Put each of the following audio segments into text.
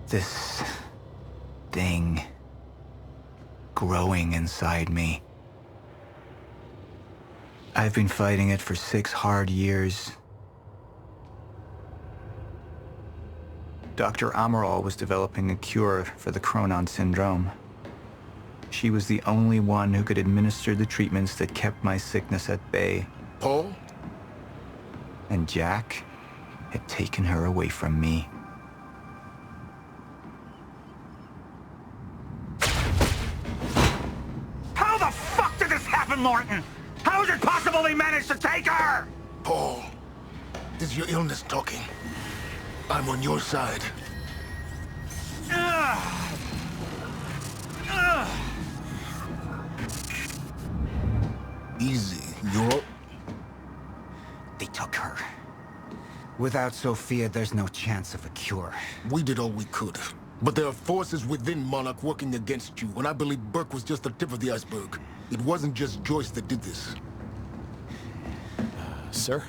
This thing growing inside me. I've been fighting it for 6 hard years. Dr. Amaral was developing a cure for the Cronon syndrome. She was the only one who could administer the treatments that kept my sickness at bay. Paul? And Jack had taken her away from me. How the fuck did this happen, Morton? How is it possible they managed to take her? Paul, this is your illness talking. I'm on your side. Easy, you're... They took her. Without Sophia, there's no chance of a cure. We did all we could. But there are forces within Monarch working against you, and I believe Burke was just the tip of the iceberg. It wasn't just Joyce that did this. Sir?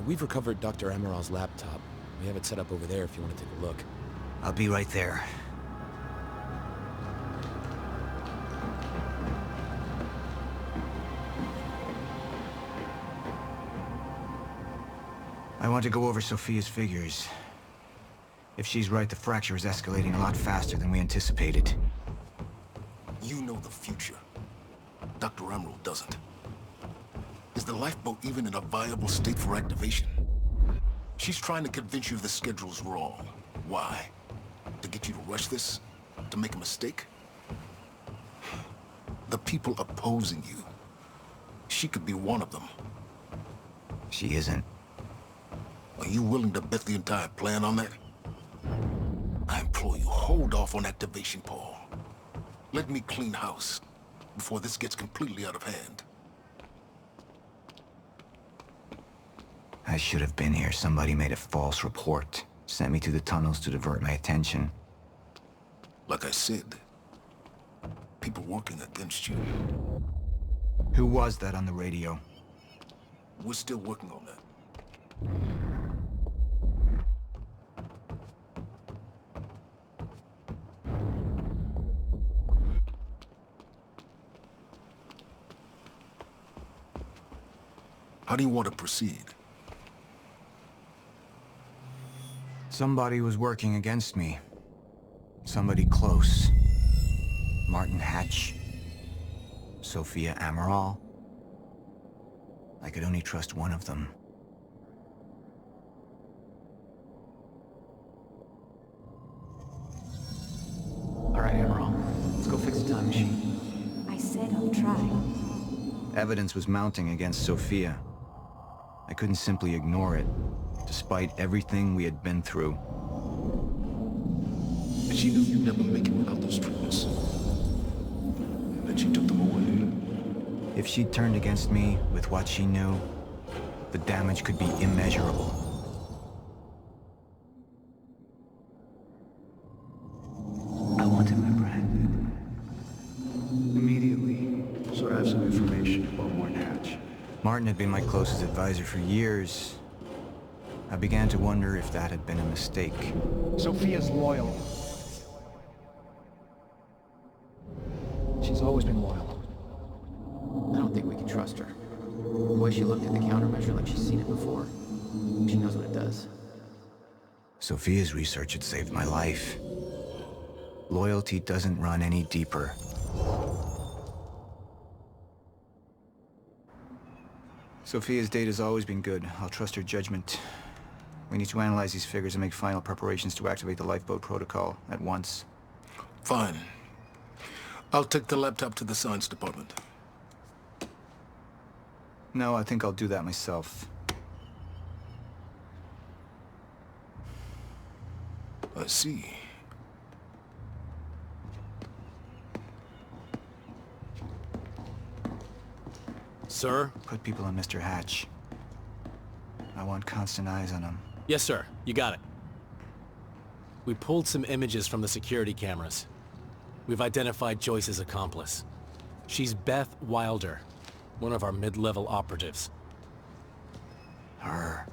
We've recovered Dr. Amaral's laptop. We have it set up over there if you want to take a look. I'll be right there. I want to go over Sophia's figures. If she's right, the fracture is escalating a lot faster than we anticipated. You know the future. Dr. Amaral doesn't. Is the lifeboat even in a viable state for activation? She's trying to convince you the schedule's wrong. Why? To get you to rush this? To make a mistake? The people opposing you. She could be one of them. She isn't. Are you willing to bet the entire plan on that? I implore you, hold off on activation, Paul. Let me clean house before this gets completely out of hand. I should have been here. Somebody made a false report. Sent me to the tunnels to divert my attention. Like I said, people working against you. Who was that on the radio? We're still working on that. How do you want to proceed? Somebody was working against me. Somebody close. Martin Hatch. Sophia Amaral. I could only trust one of them. All right, Amaral. Let's go fix the time machine. I said I'll try. Evidence was mounting against Sophia. I couldn't simply ignore it, despite everything we had been through. And she knew you'd never make it without those treatments. And then she took them away. If she'd turned against me with what she knew, the damage could be immeasurable. I want him apprehended. Immediately, so I have some information about Morton Hatch. Martin had been my closest advisor for years. I began to wonder if that had been a mistake. Sophia's loyal. She's always been loyal. I don't think we can trust her. The way she looked at the countermeasure like she's seen it before. She knows what it does. Sophia's research had saved my life. Loyalty doesn't run any deeper. Sophia's data's always been good. I'll trust her judgment. We need to analyze these figures and make final preparations to activate the lifeboat protocol at once. Fine. I'll take the laptop to the science department. No, I think I'll do that myself. I see. Sir? Put people on Mr. Hatch. I want constant eyes on him. Yes, sir. You got it. We pulled some images from the security cameras. We've identified Joyce's accomplice. She's Beth Wilder, one of our mid-level operatives. Her.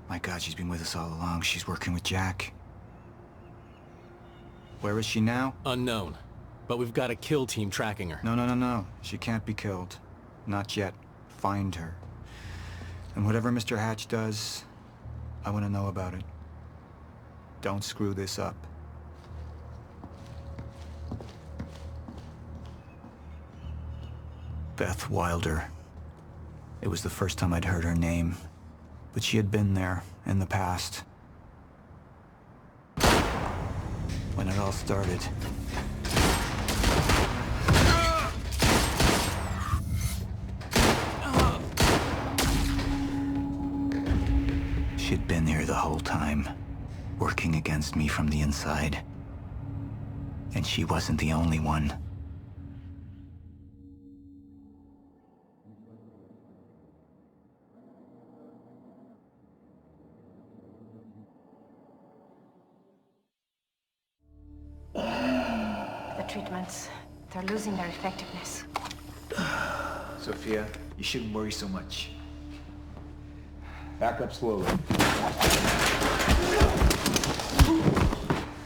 My God, she's been with us all along. She's working with Jack. Where is she now? Unknown. But we've got a kill team tracking her. No. She can't be killed. Not yet. Find her. And whatever Mr. Hatch does, I want to know about it. Don't screw this up. Beth Wilder. It was the first time I'd heard her name, but she had been there in the past. When it all started. She'd been here the whole time, working against me from the inside. And she wasn't the only one. The treatments, they're losing their effectiveness. Sophia, you shouldn't worry so much. Back up slowly.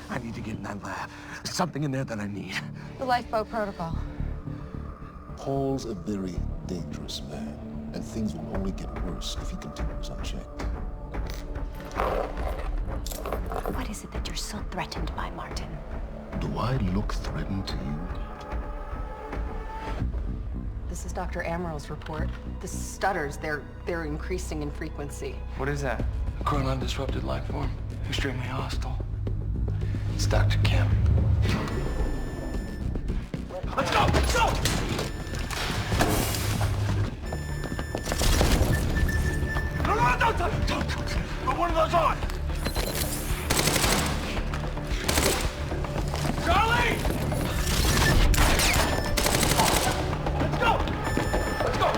I need to get in that lab. There's something in there that I need. The lifeboat protocol. Paul's a very dangerous man, and things will only get worse if he continues unchecked. What is it that you're so threatened by, Martin? Do I look threatened to you? This is Dr. Amaril's report. The stutters, they're increasing in frequency. What is that? A chronon disrupted life form. Extremely hostile. It's Dr. Kim. Let's go! Let's go! No, don't! Put one of those on! Charlie! Let's go! Let's go!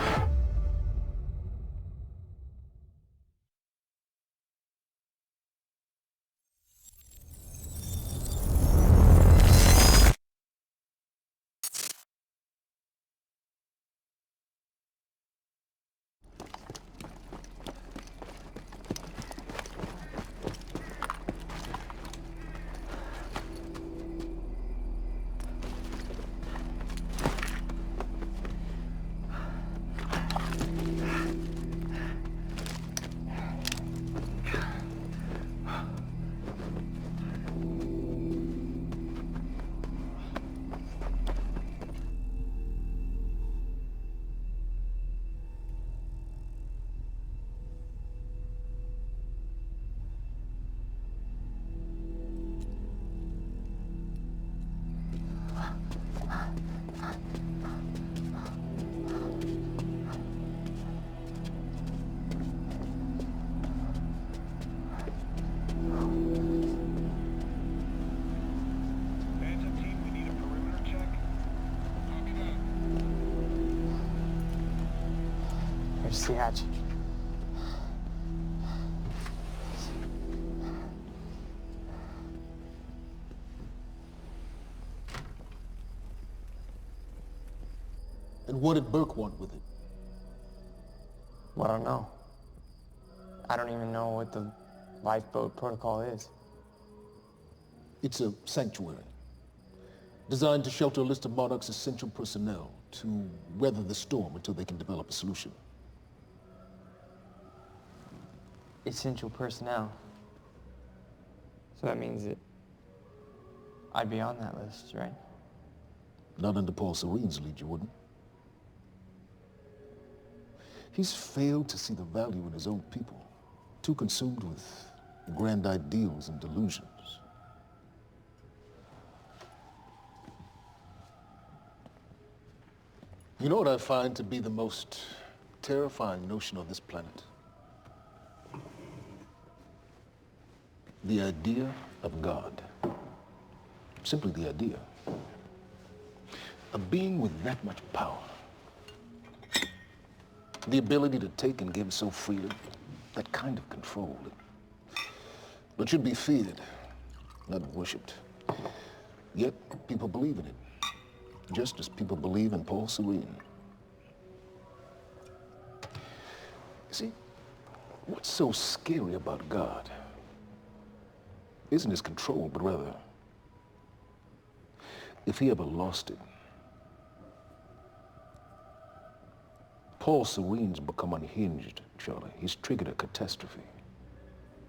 Here's the hatch. And what did Burke want with it? Well, I don't know. I don't even know what the lifeboat protocol is. It's a sanctuary, designed to shelter a list of Monarch's essential personnel to weather the storm until they can develop a solution. Essential personnel. So that means that I'd be on that list, right? Not under Paul Serene's lead, you wouldn't. He's failed to see the value in his own people, too consumed with grand ideals and delusions. You know what I find to be the most terrifying notion on this planet? The idea of God. Simply the idea. A being with that much power. The ability to take and give so freely. That kind of control. It should be feared, not worshipped. Yet, people believe in it. Just as people believe in Paul Serene. See, what's so scary about God isn't his control, but rather if he ever lost it, Paul Serene's become unhinged, Charlie. He's triggered a catastrophe.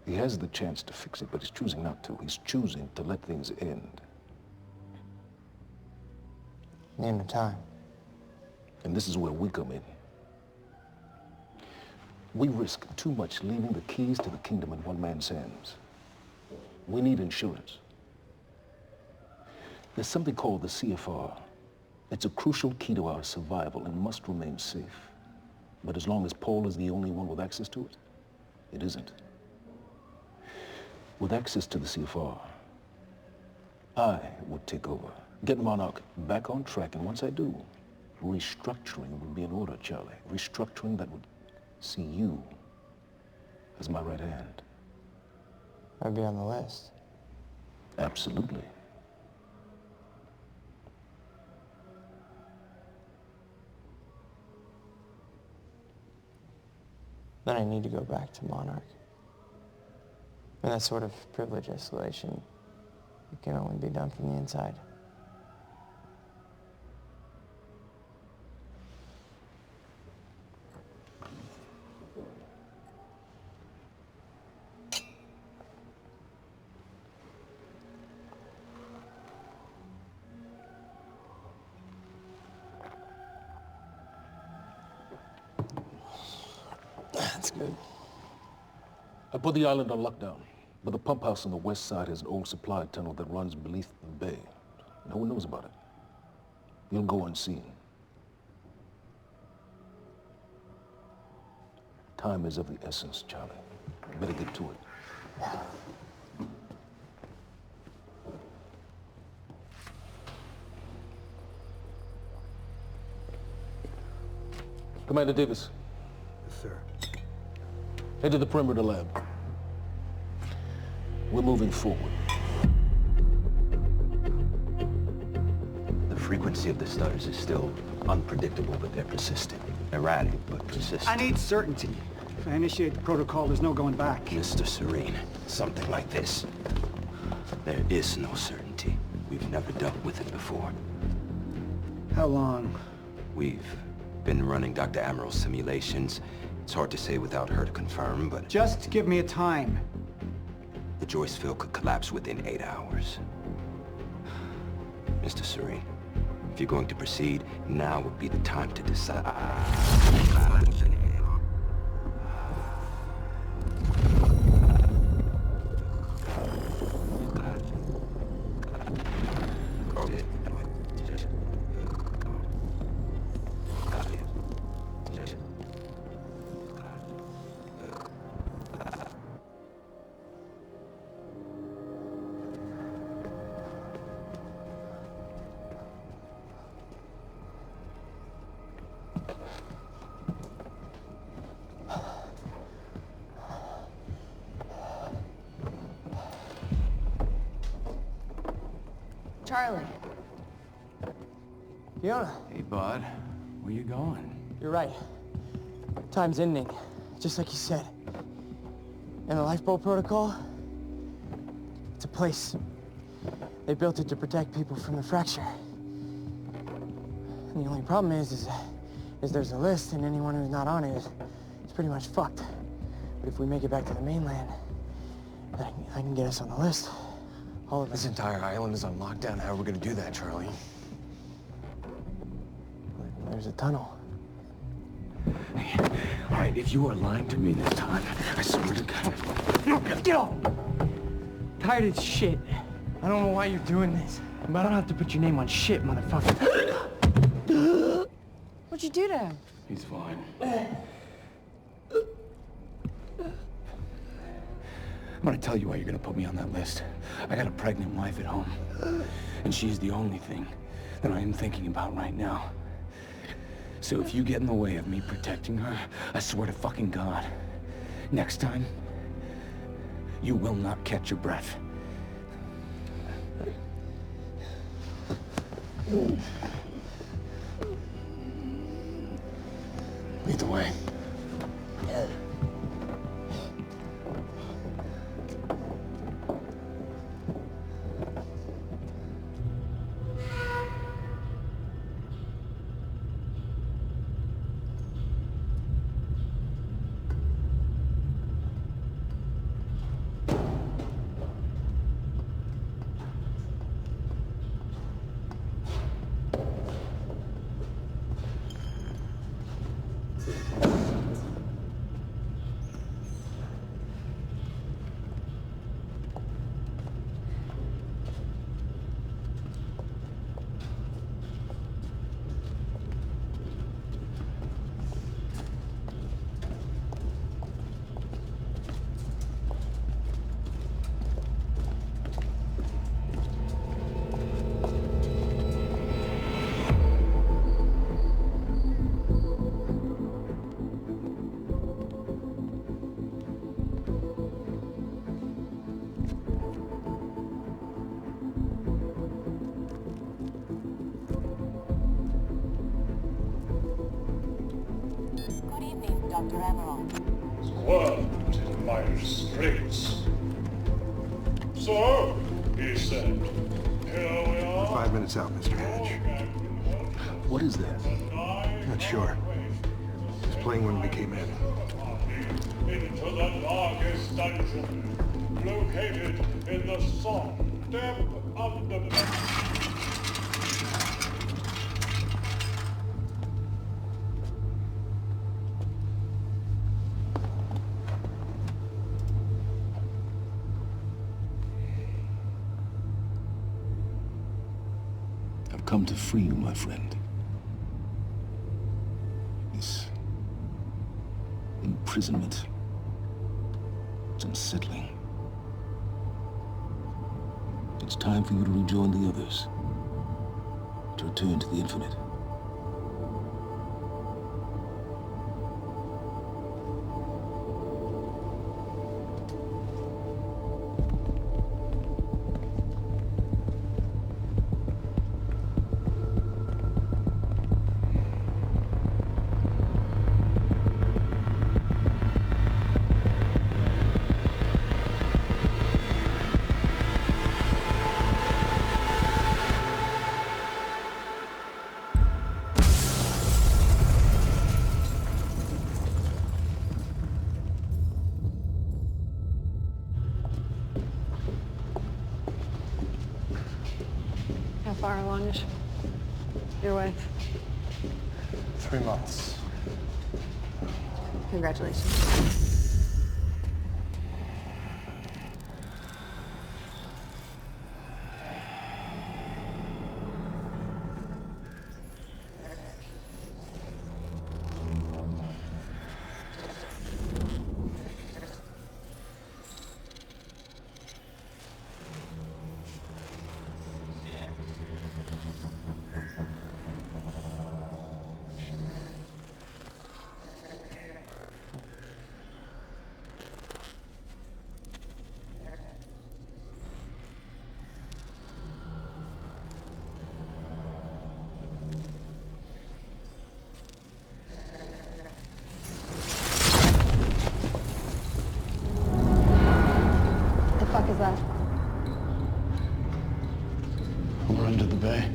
He has the chance to fix it, but he's choosing not to. He's choosing to let things end. Name the time. And this is where we come in. We risk too much leaving the keys to the kingdom in one man's hands. We need insurance. There's something called the CFR. It's a crucial key to our survival and must remain safe. But as long as Paul is the only one with access to it, it isn't. With access to the CFR, I would take over, get Monarch back on track, and once I do, restructuring would be in order, Charlie. Restructuring that would see you as my right hand. I'd be on the list. Absolutely. Then I need to go back to Monarch. And that sort of privilege escalation, it can only be done from the inside. That's good. I put the island on lockdown, but the pump house on the west side has an old supply tunnel that runs beneath the bay. No one knows about it. You'll go unseen. Time is of the essence, Charlie. Better get to it. Commander Davis. Yes, sir. Head to the perimeter lab. We're moving forward. The frequency of the stutters is still unpredictable, but they're persistent. Erratic, but persistent. I need certainty. If I initiate the protocol, there's no going back. Mr. Serene, something like this. There is no certainty. We've never dealt with it before. How long? We've been running Dr. Amaril's simulations. It's hard to say without her to confirm, but... Just give me a time. The Joyce field could collapse within 8 hours. Mr. Serene, if you're going to proceed, now would be the time to decide. Charlie. Fiona. Hey, bud. Where you going? You're right. Time's ending, just like you said. And the lifeboat protocol? It's a place. They built it to protect people from the fracture. And the only problem is there's a list, and anyone who's not on it is pretty much fucked. But if we make it back to the mainland, I can get us on the list. All of This entire island is on lockdown. How are we gonna do that, Charlie? There's a tunnel. Hey, all right, if you are lying to me this time, I swear to God. Get off! Tired of shit. I don't know why you're doing this, but I don't have to put your name on shit, motherfucker. What'd you do to him? He's fine. I'm gonna tell you why you're gonna put me on that list. I got a pregnant wife at home, and she's the only thing that I am thinking about right now. So if you get in the way of me protecting her, I swear to fucking God, next time, you will not catch your breath. Lead the way. Dr. Emerald. Squirmed in Myers-Briggs. So, he said, here we are. 5 minutes out, Mr. Hatch. What is that? Not sure. It was playing when we came in. Into the darkest dungeon, located in the soft, damp underbelly. I've come to free you, my friend. This imprisonment, it's unsettling. It's time for you to rejoin the others, to return to the infinite. How far along is your wife? 3 months. Congratulations. What the fuck is that? We're under the bay.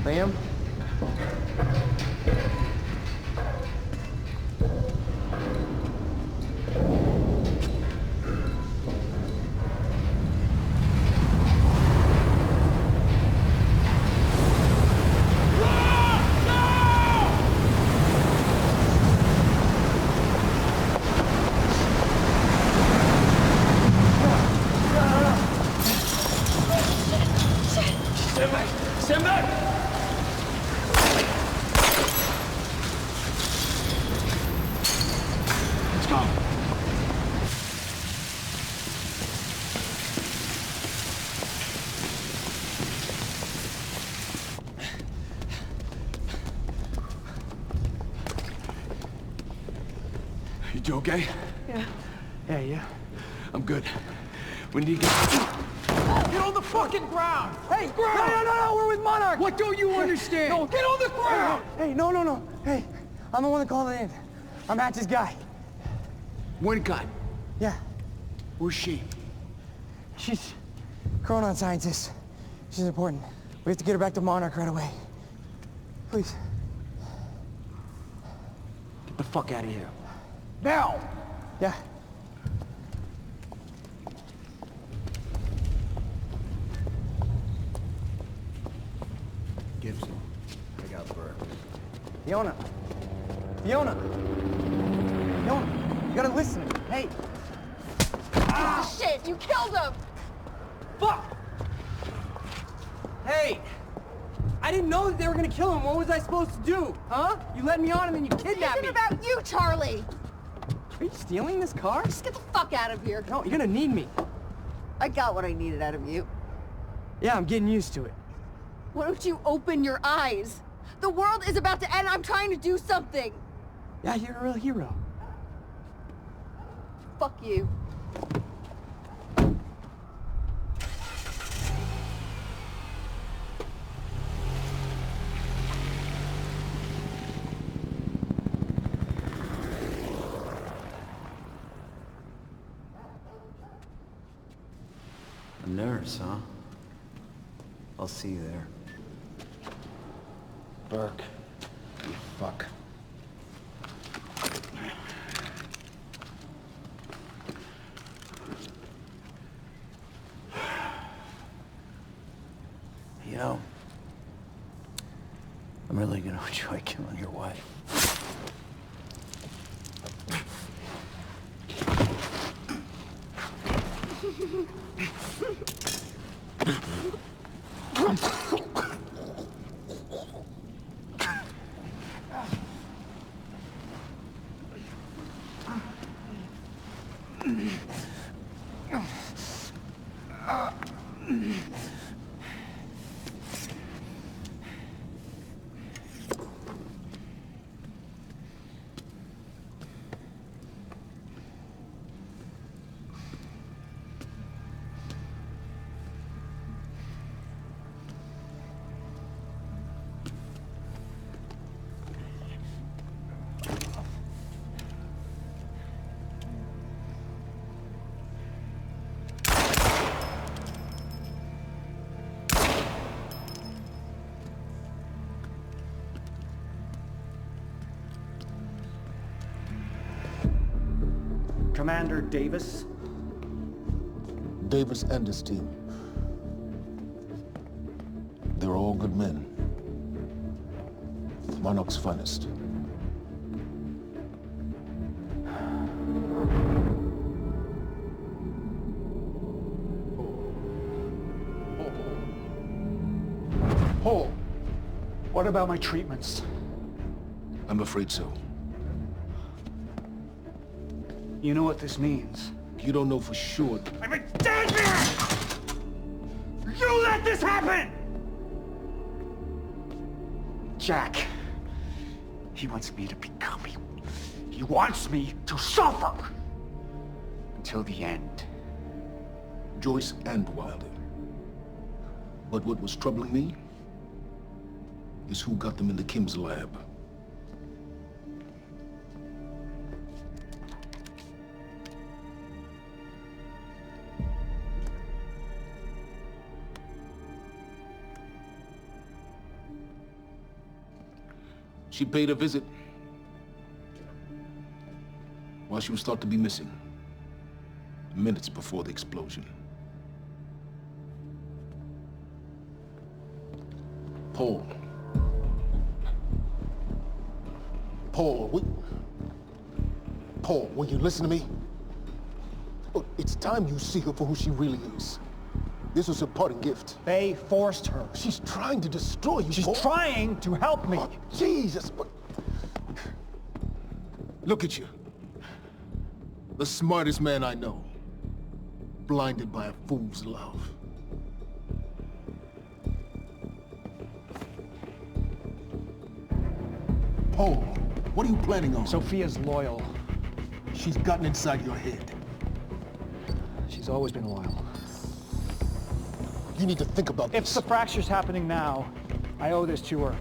Liam? Stand back! Stand back! Let's go. You okay? Yeah. Yeah. I'm good. We need to get... Get on the fucking ground! Hey, no, we're with Monarch! What don't you understand? No, get on the ground! Hey, no. Hey, I'm the one that called it in. I'm Hatch's guy. One guy. Yeah. Where's she? She's a chronon scientist. She's important. We have to get her back to Monarch right away. Please. Get the fuck out of here. Now! Yeah. Gibson, I got Burke. Fiona, you gotta listen. Hey. Ah, shit! You killed him! Fuck! Hey! I didn't know that they were gonna kill him. What was I supposed to do? Huh? You led me on and then you kidnapped me. This isn't about you, Charlie! Are you stealing this car? Just get the fuck out of here. No, you're gonna need me. I got what I needed out of you. Yeah, I'm getting used to it. Why don't you open your eyes? The world is about to end. I'm trying to do something. Yeah, you're a real hero. Fuck you. nurse, huh? I'll see you there. Burke, you fuck. You know, I'm really gonna enjoy killing your wife. Commander Davis? Davis and his team. They're all good men. Monarch's finest. Paul, what about my treatments? I'm afraid so. You know what this means? You don't know for sure. I'm a dead man! You let this happen! Jack, he wants me to become you. He wants me to suffer until the end. Joyce and Wilder. But what was troubling me is who got them into Kim's lab. She paid a visit while she was thought to be missing, minutes before the explosion. Paul, will you listen to me? Look, it's time you see her for who she really is. This was her parting gift. They forced her. She's trying to destroy you, She's Paul. trying to help me. Oh, Jesus, but... Look at you. The smartest man I know. Blinded by a fool's love. Paul, what are you planning on? Sophia's loyal. She's gotten inside your head. She's always been loyal. You need to think about this. If the fracture's happening now, I owe this to her.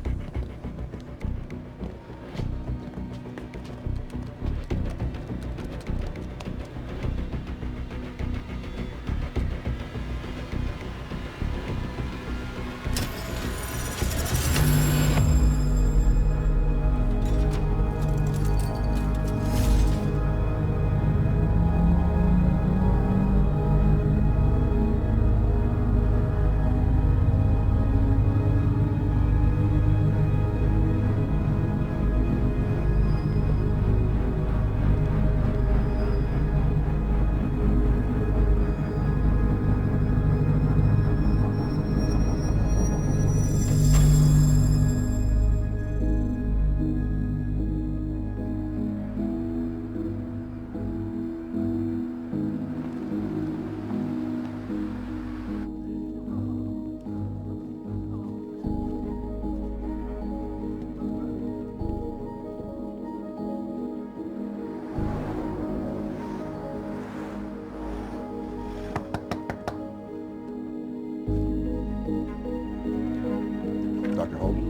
Dr. Holden?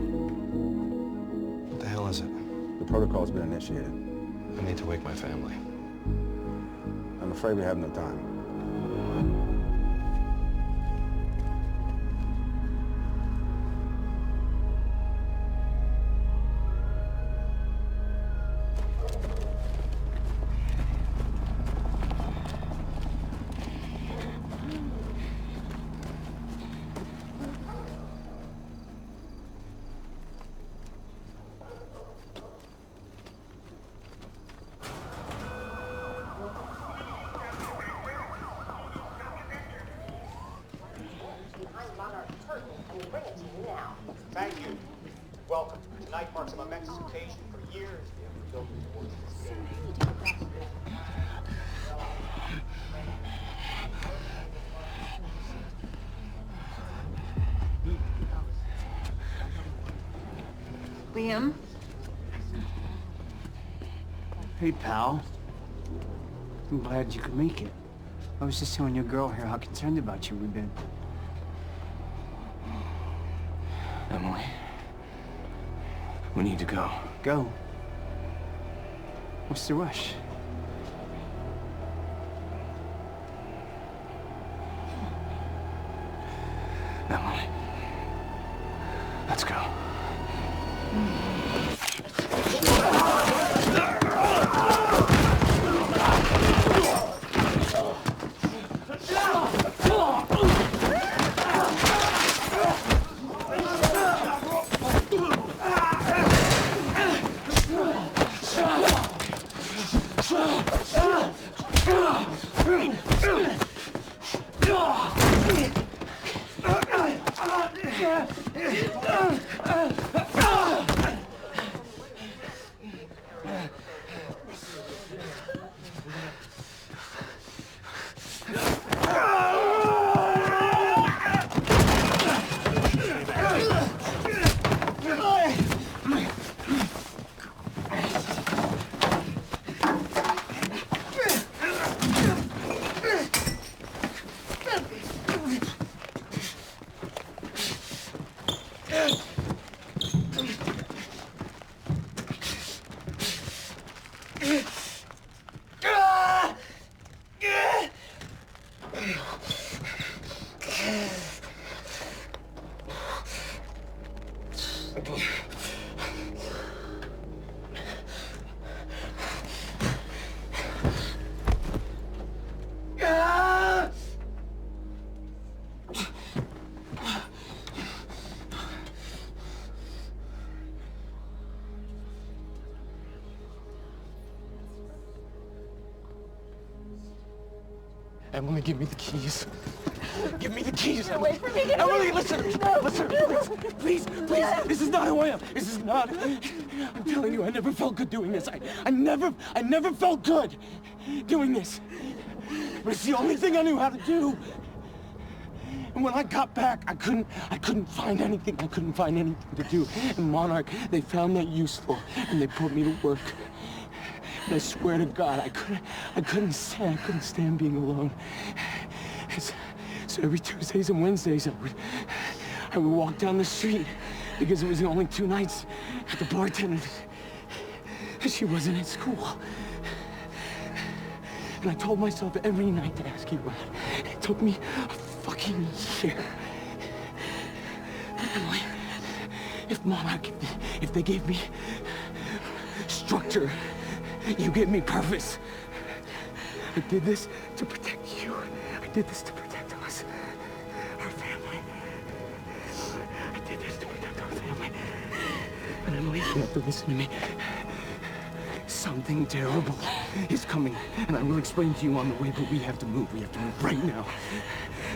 What the hell is it? The protocol's been initiated. I need to wake my family. I'm afraid we have no time. Thank you. Welcome. Tonight marks a momentous occasion. For years, we have been building towards this day. Liam? Hey, pal. I'm glad you could make it. I was just telling your girl here how concerned about you we've been. Emily. We need to go. Go? What's the rush? Emily. Let's go. Emily, give me the keys. Give me the keys, Emily. Wait for me. Emily, listen. Listen, please. This is not who I am. This is not. I'm telling you, I never felt good doing this. I never felt good doing this. But it's the only thing I knew how to do. And when I got back, I couldn't find anything. I couldn't find anything to do. And Monarch, they found that useful, and they put me to work. And I swear to God, I couldn't stand being alone. So every Tuesdays and Wednesdays, I would walk down the street because it was the only 2 nights at the bartender. She wasn't at school. And I told myself every night to ask you out. It took me a fucking year. Emily, if Monarch, if they gave me structure, you gave me purpose. I did this to protect you. I did this to protect us. Our family. I did this to protect our family. And Emily, you have to listen to me. Something terrible is coming. And I will explain to you on the way, but we have to move. We have to move right now.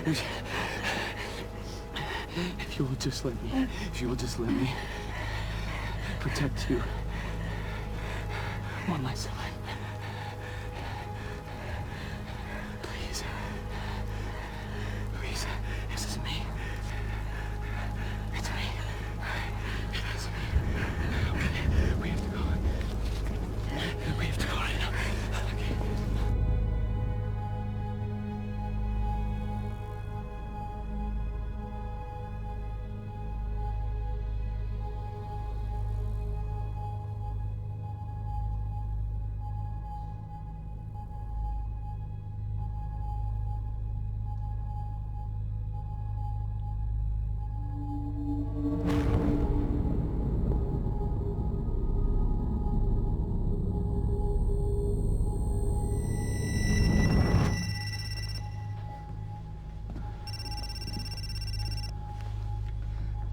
If you will just let me protect you. One last time. Please. Please. This is me. It's me. It is me. Okay. We have to go. We have to go right now. Okay.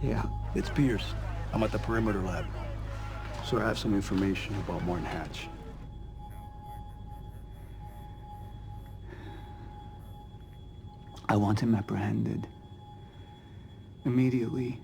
Yeah, it's Pierce. I'm at the perimeter lab. So I have some information about Martin Hatch. I want him apprehended. Immediately.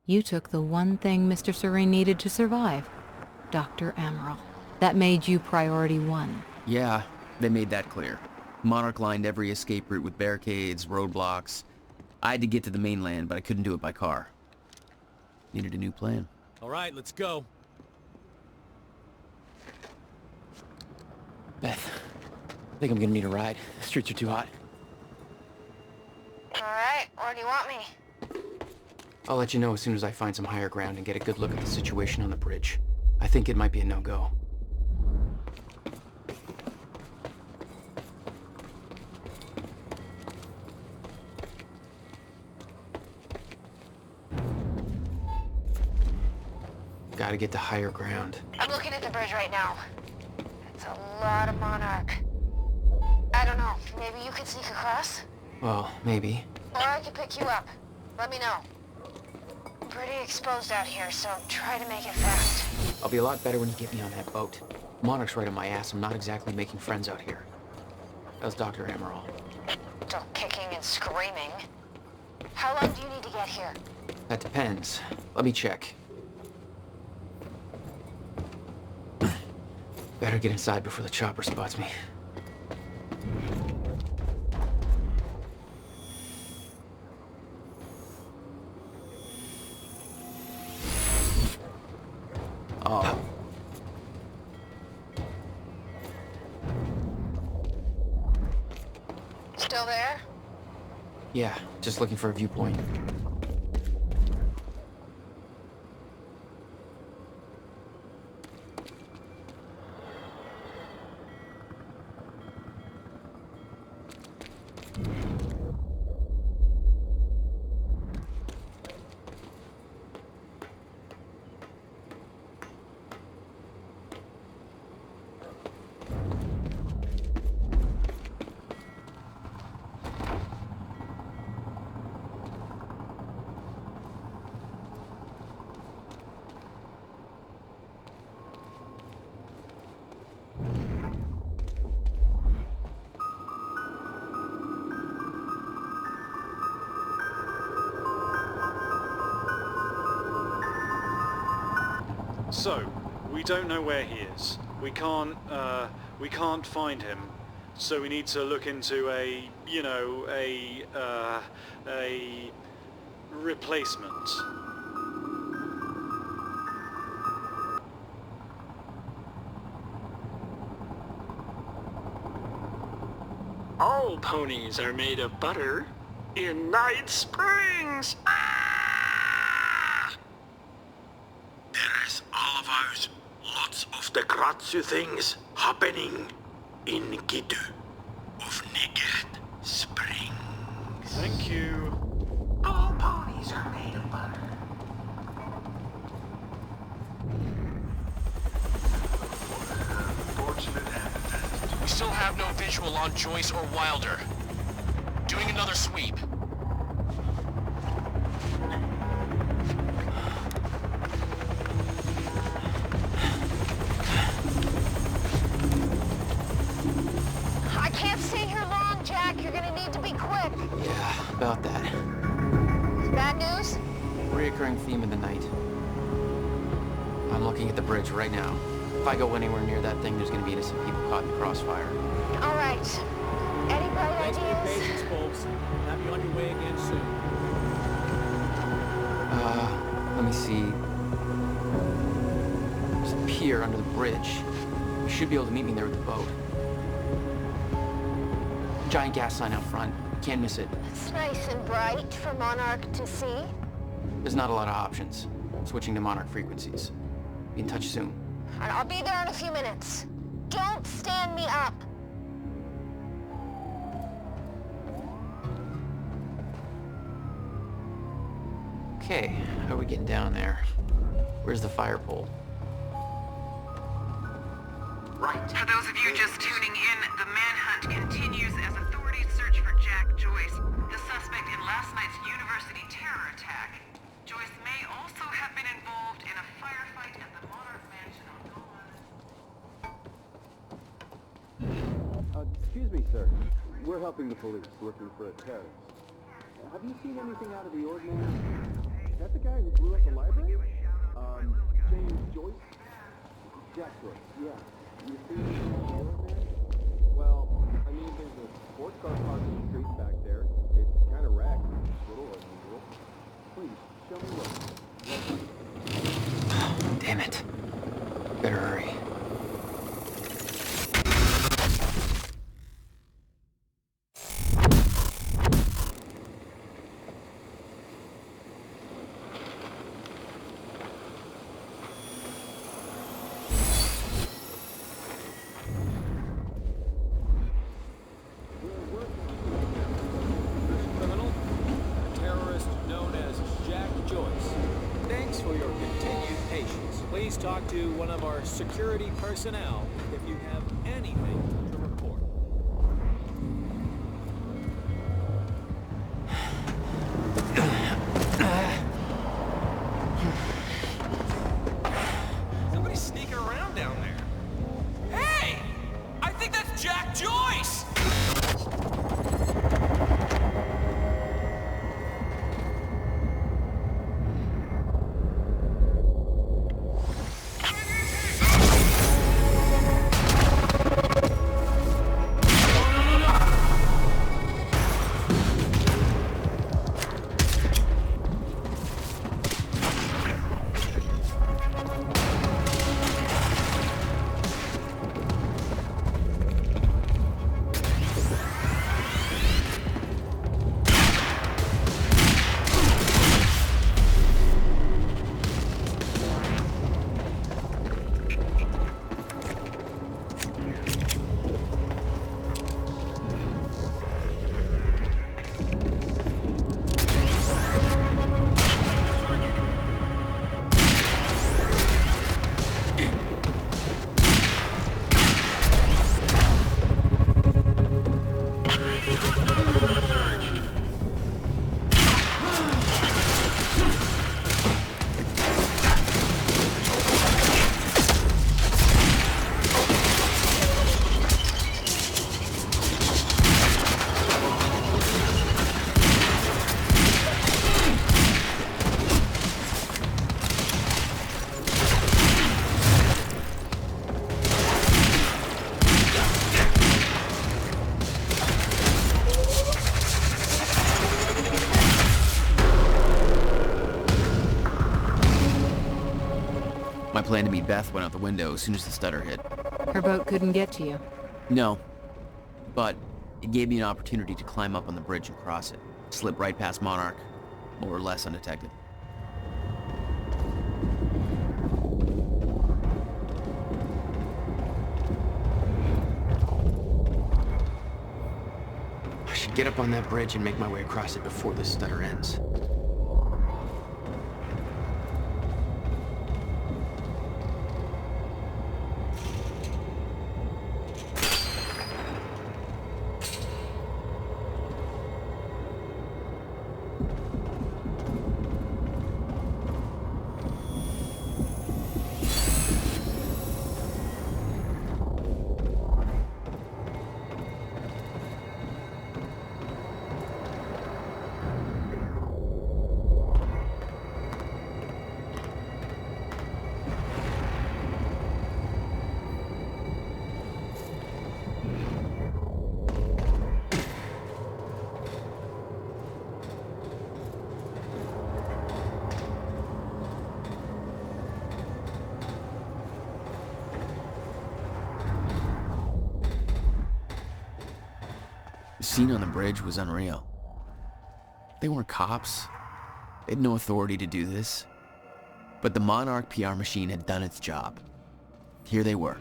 You took the one thing Mr. Serene needed to survive, Dr. Amaral. That made you priority one. Yeah, they made that clear. Monarch lined every escape route with barricades, roadblocks. I had to get to the mainland, but I couldn't do it by car. Needed a new plan. All right, let's go. Beth, I think I'm gonna need a ride. The streets are too hot. All right, where do you want me? I'll let you know as soon as I find some higher ground and get a good look at the situation on the bridge. I think it might be a no-go. Gotta get to higher ground. I'm looking at the bridge right now. It's a lot of Monarch. I don't know, maybe you could sneak across? Well, maybe. Or I could pick you up. Let me know. I'm pretty exposed out here, so try to make it fast. I'll be a lot better when you get me on that boat. Monarch's right on my ass. I'm not exactly making friends out here. That was Dr. Amaral. Still kicking and screaming. How long do you need to get here? That depends. Let me check. Better get inside before the chopper spots me. Oh. Still there? Yeah, just looking for a viewpoint. So, we don't know where he is. We can't find him. So we need to look into a replacement. All ponies are made of butter in Night Springs. There's all of ours. Lots of the Gratsu things happening in Gitu of Night Springs. Thank you. All ponies are made of butter. We still have no visual on Joyce or Wilder. Doing another sweep. I can't stay here long, Jack. You're gonna need to be quick. Yeah, about that. Bad news? Reoccurring theme of the night. I'm looking at the bridge right now. If I go anywhere near that thing, there's gonna be innocent people caught in the crossfire. All right. Any bright Thanks for your ideas? patience, folks. Have you on your way again soon. Let me see. There's a pier under the bridge. You should be able to meet me there with the boat. Giant gas sign out front. Can't miss it. It's nice and bright for Monarch to see. There's not a lot of options. Switching to Monarch frequencies. Be in touch soon. And I'll be there in a few minutes. Don't stand me up. Okay, how are we getting down there? Where's the fire pole? Right. For those of you just tuning in, the manhunt continues as authorities search for Jack Joyce, the suspect in last night's university terror attack. Joyce may also have been involved in a firefight at the Monarch Mansion on Golan. Excuse me, sir. We're helping the police looking for a terrorist. Have you seen anything out of the ordinary? Is that the guy who blew up the library? James Joyce? Jack Joyce, yeah. You see anything over there? Well, I mean, there's a sports car parked in the street back there. It's kind of wrecked. A little unusual. Please, show me what. Damn it. Better hurry. Criminal, a terrorist known as Jack Joyce. Thanks for your continued patience. Please talk to one of our security personnel if you have anything to report. Somebody's sneaking around down there. Hey! I think that's Jack Joyce! My plan to meet Beth went out the window as soon as the stutter hit. Her boat couldn't get to you. No, but it gave me an opportunity to climb up on the bridge and cross it. Slip right past Monarch, more or less undetected. I should get up on that bridge and make my way across it before the stutter ends. The scene on the bridge was unreal. They weren't cops. They had no authority to do this. But the Monarch PR machine had done its job. Here they were,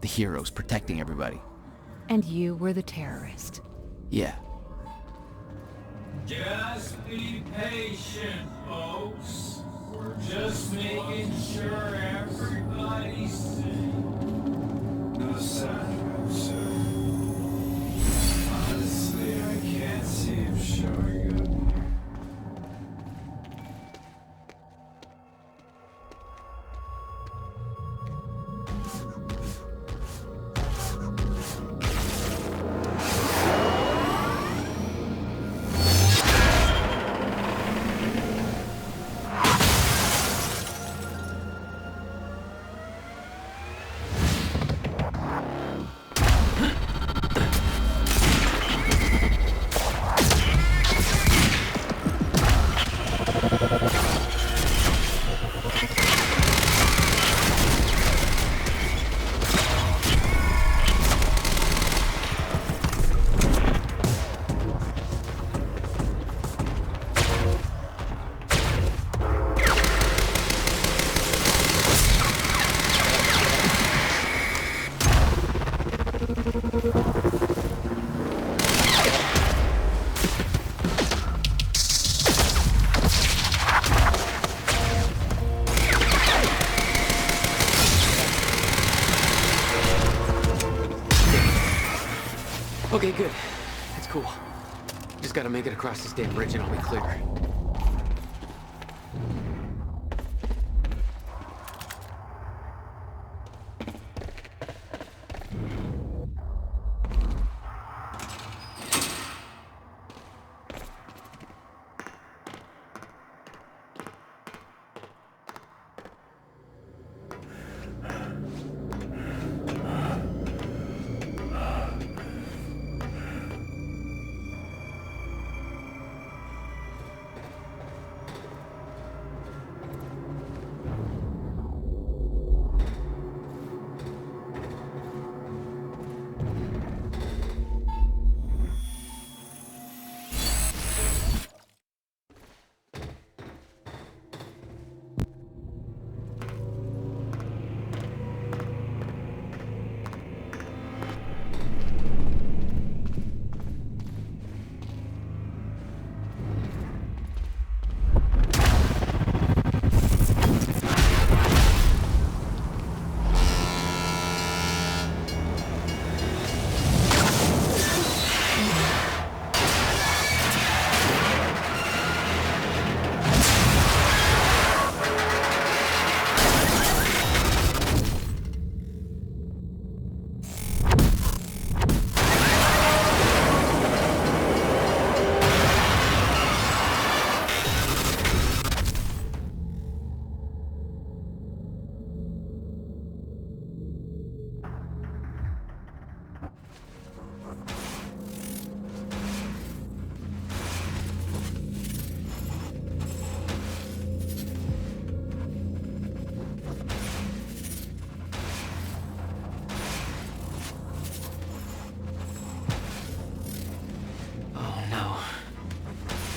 the heroes protecting everybody. And you were the terrorist. Yeah. Just be patient, folks. We're just making sure everybody's safe. No sign, no sir. Honestly, I can't see him showing up. Okay, good. That's cool. Just gotta make it across this damn bridge and I'll be clear.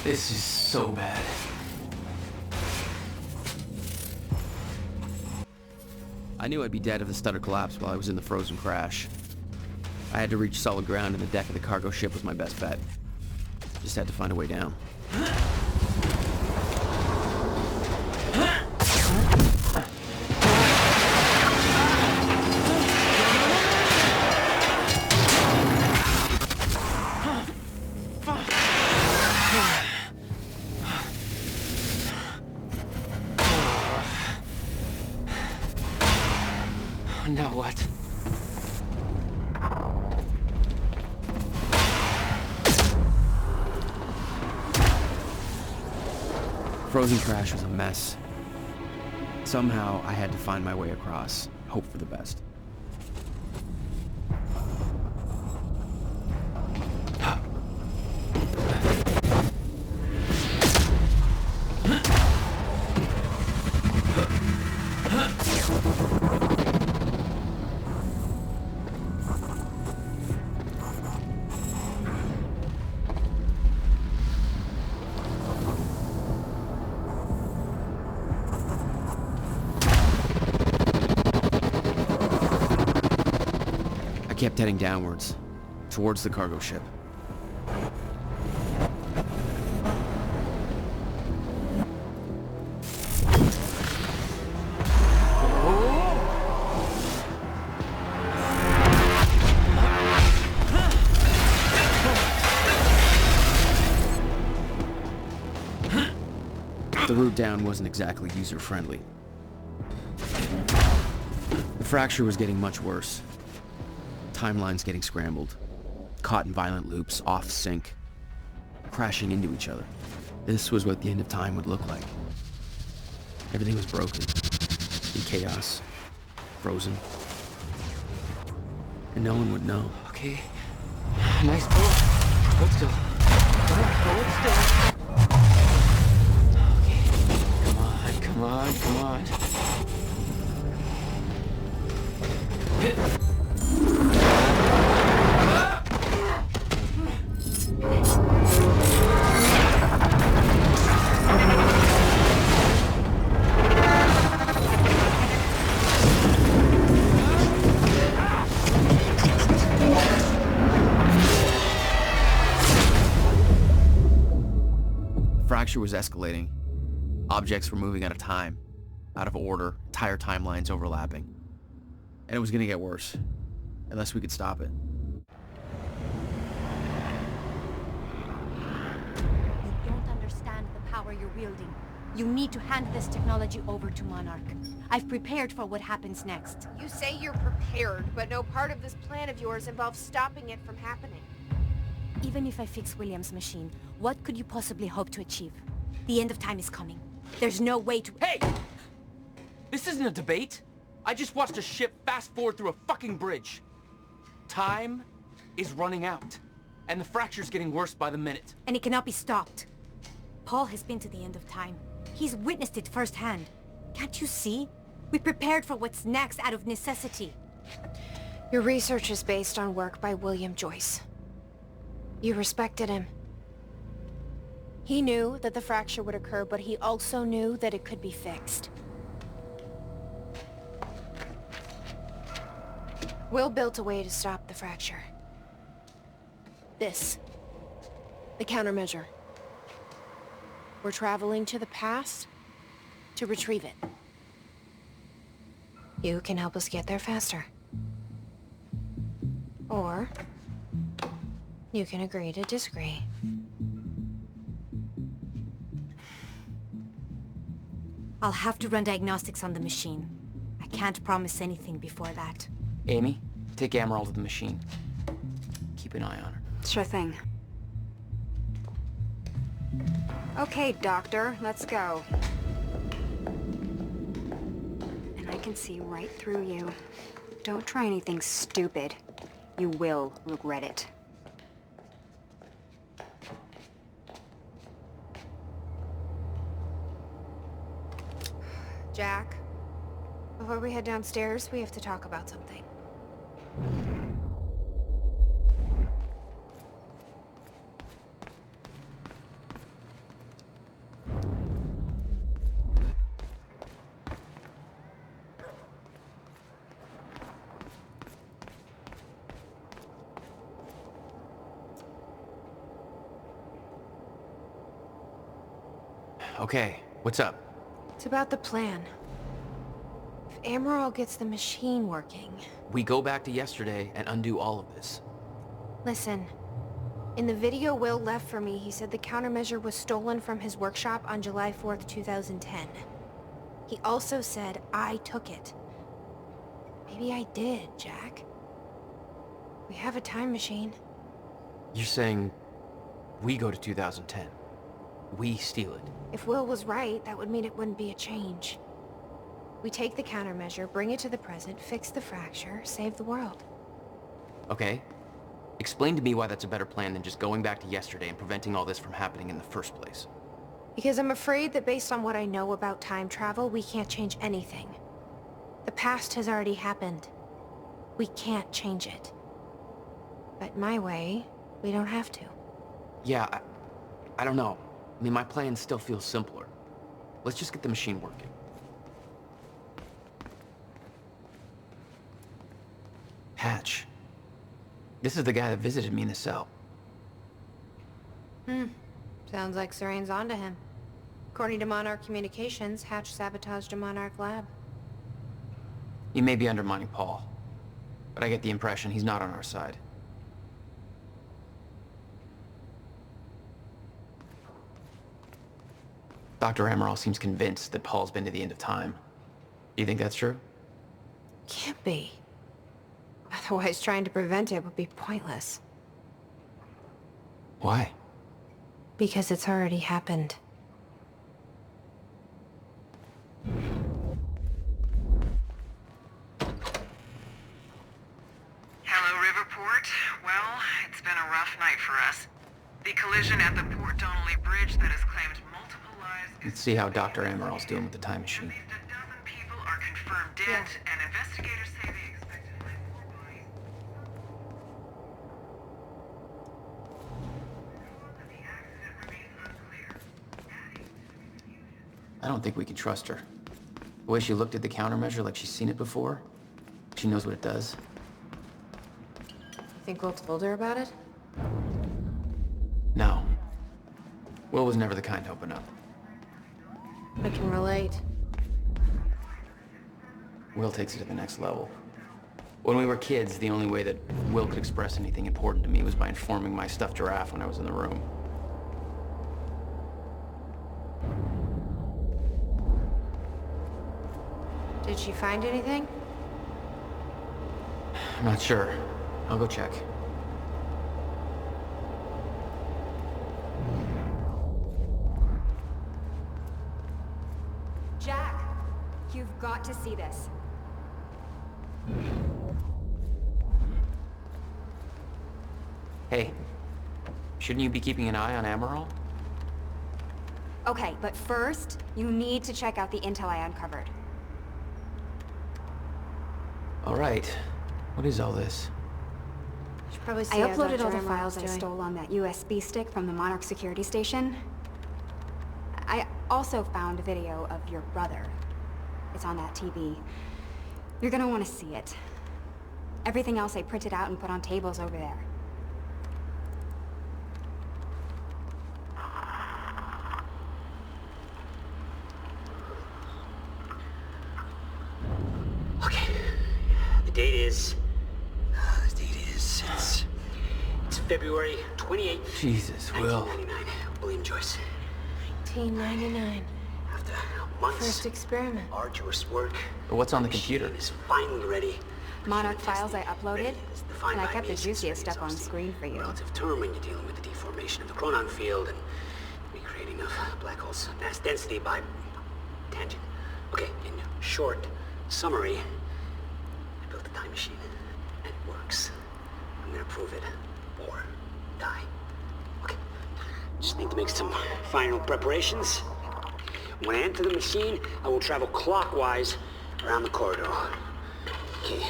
This is so bad. I knew I'd be dead if the stutter collapsed while I was in the frozen crash. I had to reach solid ground, and the deck of the cargo ship was my best bet. Just had to find a way down. Now what? Frozen crash was a mess. Somehow, I had to find my way across, hope for the best. I kept heading downwards, towards the cargo ship. The route down wasn't exactly user-friendly. The fracture was getting much worse. Timelines getting scrambled, caught in violent loops, off sync, crashing into each other. This was what the end of time would look like. Everything was broken, in chaos, frozen, and no one would know. Okay. Nice pull. Hold still. Hold still. Okay. Come on, come on. Hit. Fracture was escalating. Objects were moving out of time, out of order, entire timelines overlapping. And it was gonna get worse, unless we could stop it. power you're wielding. You need to hand this technology over to Monarch. I've prepared for what happens next. You say you're prepared, but no part of this plan of yours involves stopping it from happening. Even if I fix William's machine, what could you possibly hope to achieve? The end of time is coming. There's no way to— Hey! This isn't a debate. I just watched a ship fast forward through a fucking bridge. Time is running out, and the fracture's getting worse by the minute. And it cannot be stopped. Paul has been to the end of time. He's witnessed it firsthand. Can't you see? We prepared for what's next out of necessity. Your research is based on work by William Joyce. You respected him. He knew that the fracture would occur, but he also knew that it could be fixed. Will built a way to stop the fracture. This. The countermeasure. We're traveling to the past to retrieve it. You can help us get there faster. Or you can agree to disagree. I'll have to run diagnostics on the machine. I can't promise anything before that. Amy, take Amaral to the machine. Keep an eye on her. Sure thing. Okay, Doctor, let's go. And I can see right through you. Don't try anything stupid. You will regret it. Jack, before we head downstairs, we have to talk about something. Okay, what's up? It's about the plan. If Amaral gets the machine working... We go back to yesterday and undo all of this. Listen. In the video Will left for me, he said the countermeasure was stolen from his workshop on July 4th, 2010. He also said I took it. Maybe I did, Jack. We have a time machine. You're saying we go to 2010. We steal it. If Will was right, that would mean it wouldn't be a change. We take the countermeasure, bring it to the present, fix the fracture, save the world. Okay. Explain to me why that's a better plan than just going back to yesterday and preventing all this from happening in the first place. Because I'm afraid that based on what I know about time travel, we can't change anything. The past has already happened. We can't change it. But my way, we don't have to. Yeah, I don't know. I mean, my plan still feels simpler. Let's just get the machine working. Hatch. This is the guy that visited me in the cell. Sounds like Serene's onto him. According to Monarch Communications, Hatch sabotaged a Monarch lab. He may be undermining Paul, but I get the impression he's not on our side. Dr. Amaral seems convinced that Paul's been to the end of time. Do you think that's true? Can't be. Otherwise, trying to prevent it would be pointless. Why? Because it's already happened. Hello, Riverport. Well, it's been a rough night for us. The collision at the Port Donnelly Bridge that has claimed multiple lives Let's see how Dr. Amaral's doing with the time machine. people are confirmed dead, and investigators say they expect to find more bodies. I don't think we can trust her. The way she looked at the countermeasure like she's seen it before, she knows what it does. Think Will told her about it? No. Will was never the kind to open up. I can relate. Will takes it to the next level. When we were kids, the only way that Will could express anything important to me was by informing my stuffed giraffe when I was in the room. Did she find anything? I'm not sure. I'll go check. Jack, you've got to see this. Hey, shouldn't you be keeping an eye on Amaral? Okay, but first, you need to check out the intel I uncovered. All right. What is all this? Should probably I see how uploaded all Dr. the Emerald's files I doing. stole on that USB stick from the Monarch security station. I also found a video of your brother. It's on that TV. You're gonna want to see it. Everything else I printed out and put on tables over there. The date is... It's February 28th, Jesus, Will. 1999. William Joyce. 1999. After months First experiment. arduous work, But what's on the computer? is finally ready. Monarch files I uploaded, Defined and I by kept the me as juiciest extremely stuff on exhausting. screen for you. Relative term when you're dealing with the deformation of the chronon field and recreating of black holes' mass density by tangent. Okay, in short summary, I built a time machine, and it works. I'm gonna prove it, or die. Okay, just need to make some final preparations. When I enter the machine, I will travel clockwise around the corridor. Okay,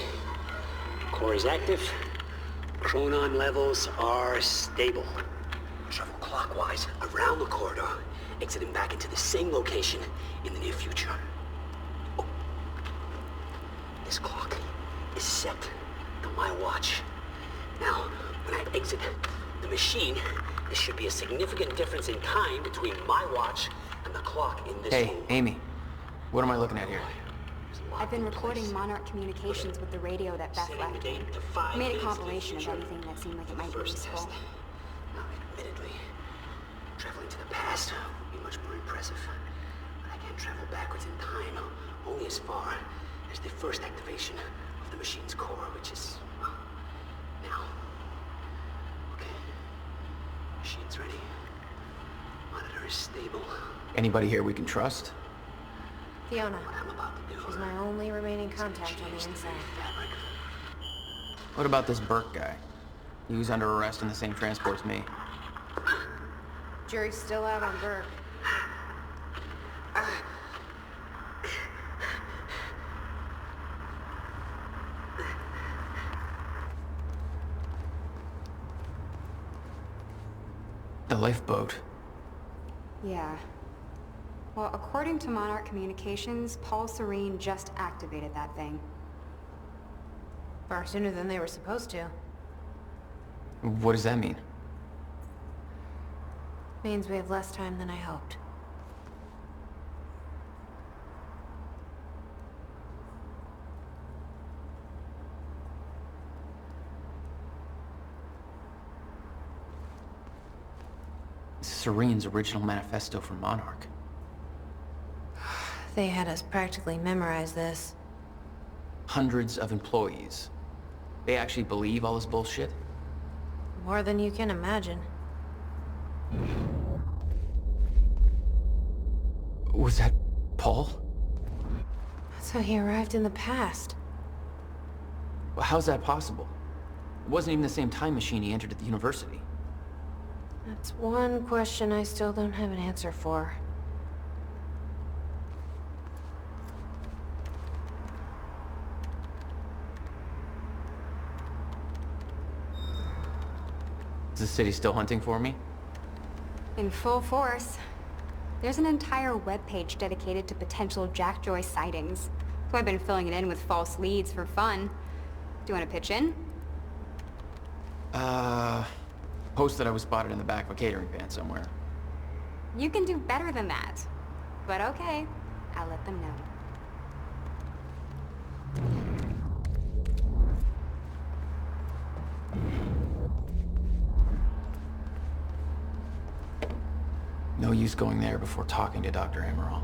core is active. Chronon levels are stable. Travel clockwise around the corridor, exiting back into the same location in the near future. Oh. This clock is set to my watch. Now, when I exit the machine, there should be a significant difference in time between my watch and the clock in this Hey, room. Amy. What am I looking at here? I've been recording Monarch communications with the radio that Beth left me. I made a compilation of anything that seemed like it might be useful. Now, admittedly, traveling to the past would be much more impressive. But I can't travel backwards in time, only as far as the first activation of the machine's core, which is, well, now. Okay. Machine's ready. Monitor is stable. Anybody here we can trust? Fiona. She's my only remaining contact on the inside. What about this Burke guy? He was under arrest in the same transport as me. Jury's still out on Burke. The lifeboat. Yeah. Well, according to Monarch Communications, Paul Serene just activated that thing. Far sooner than they were supposed to. What does that mean? Means we have less time than I hoped. Serene's original manifesto for Monarch. They had us practically memorize this. Hundreds of employees. They actually believe all this bullshit? More than you can imagine. Was that Paul? That's how he arrived in the past. Well, how's that possible? It wasn't even the same time machine he entered at the university. That's one question I still don't have an answer for. Is the city still hunting for me? In full force. There's an entire webpage dedicated to potential Jack Joyce sightings. So I've been filling it in with false leads for fun. Do you want to pitch in? Post that I was spotted in the back of a catering van somewhere. You can do better than that. But okay, I'll let them know. No use going there before talking to Dr. Amaral.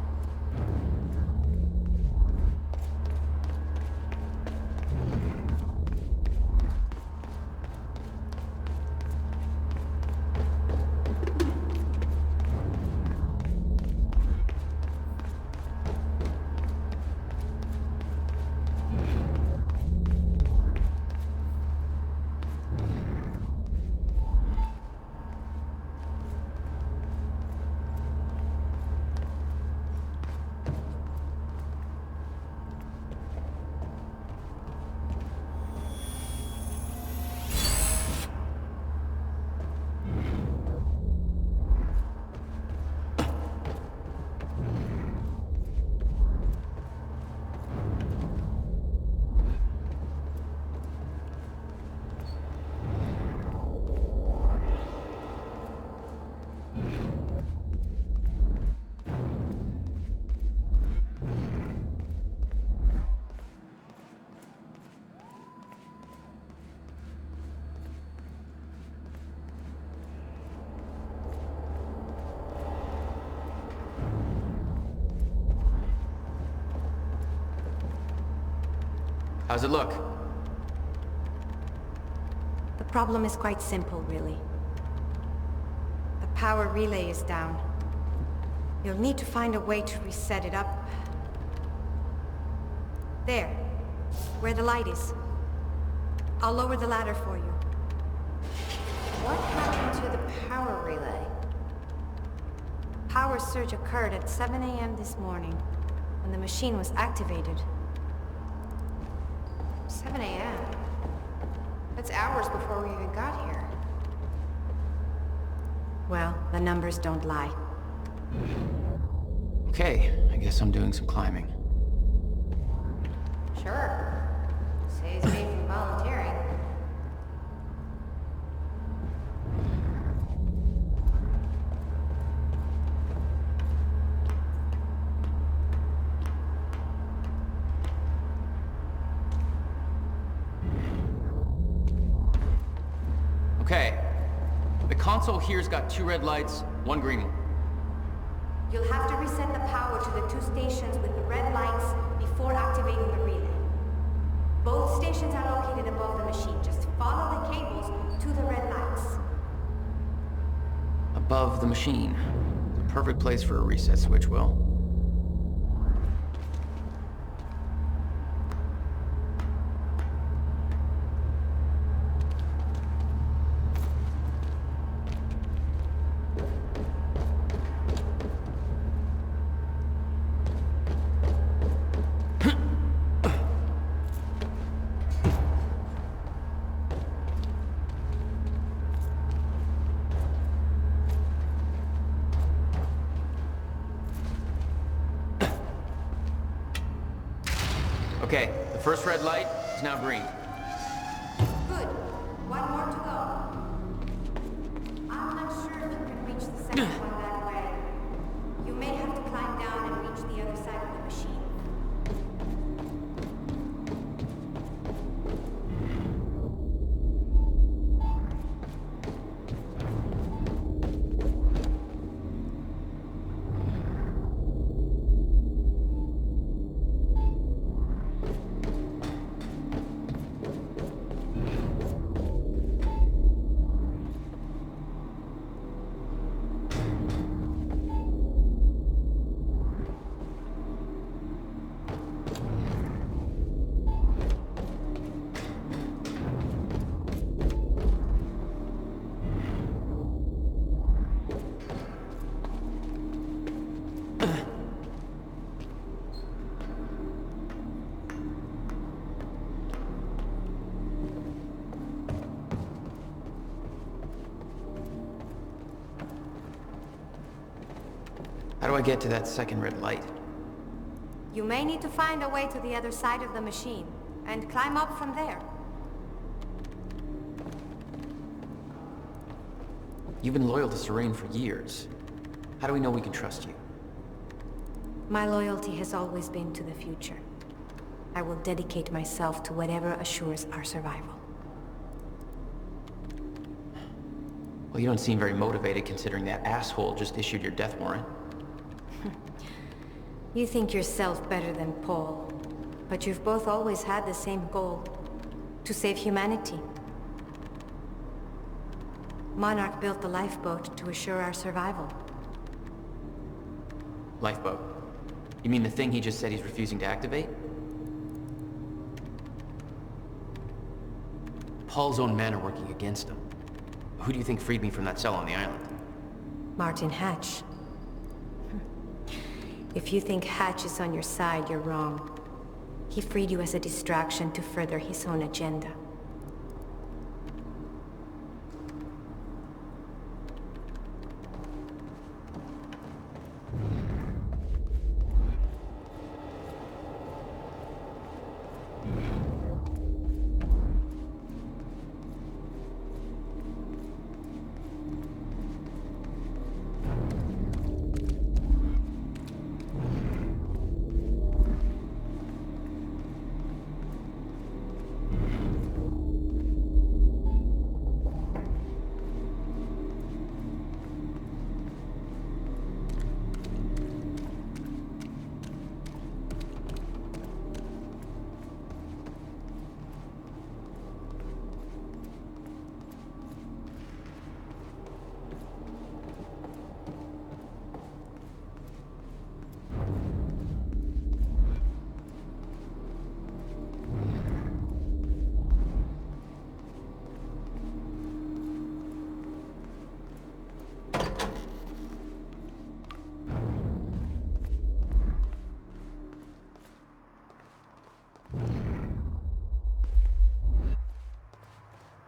How's it look? The problem is quite simple, really. The power relay is down. You'll need to find a way to reset it up. There, where the light is. I'll lower the ladder for you. What happened to the power relay? Power surge occurred at 7 a.m. this morning, when the machine was activated. 7 a.m.? That's hours before we even got here. Well, the numbers don't lie. Okay, I guess I'm doing some climbing. Sure. Saves me from volunteering. Okay. The console here's got 2 red lights, 1 green one. You'll have to reset the power to the 2 stations with the red lights before activating the relay. Both stations are located above the machine. Just follow the cables to the red lights. Above the machine. The perfect place for a reset switch, Will. Okay, the first red light is now green. Good. 1 more to go. I'm not sure if you can reach the second one that way. You may have to climb down and reach the other side of the machine. How do I get to that second red light? You may need to find a way to the other side of the machine, and climb up from there. You've been loyal to Serene for years. How do we know we can trust you? My loyalty has always been to the future. I will dedicate myself to whatever assures our survival. Well, you don't seem very motivated considering that asshole just issued your death warrant. You think yourself better than Paul, but you've both always had the same goal, to save humanity. Monarch built the lifeboat to assure our survival. Lifeboat? You mean the thing he just said he's refusing to activate? Paul's own men are working against him. Who do you think freed me from that cell on the island? Martin Hatch. If you think Hatch is on your side, you're wrong. He freed you as a distraction to further his own agenda.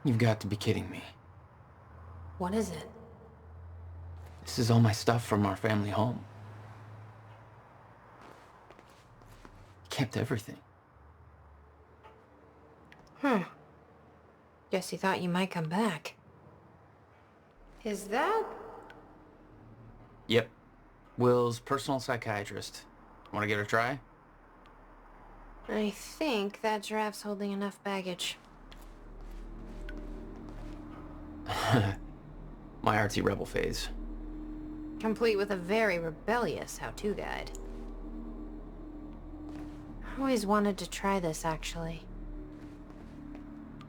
You've got to be kidding me. What is it? This is all my stuff from our family home. He kept everything. Guess he thought you might come back. Is that... Yep. Will's personal psychiatrist. Want to give it a try? I think that giraffe's holding enough baggage. My artsy rebel phase. Complete with a very rebellious how-to guide. I always wanted to try this, actually.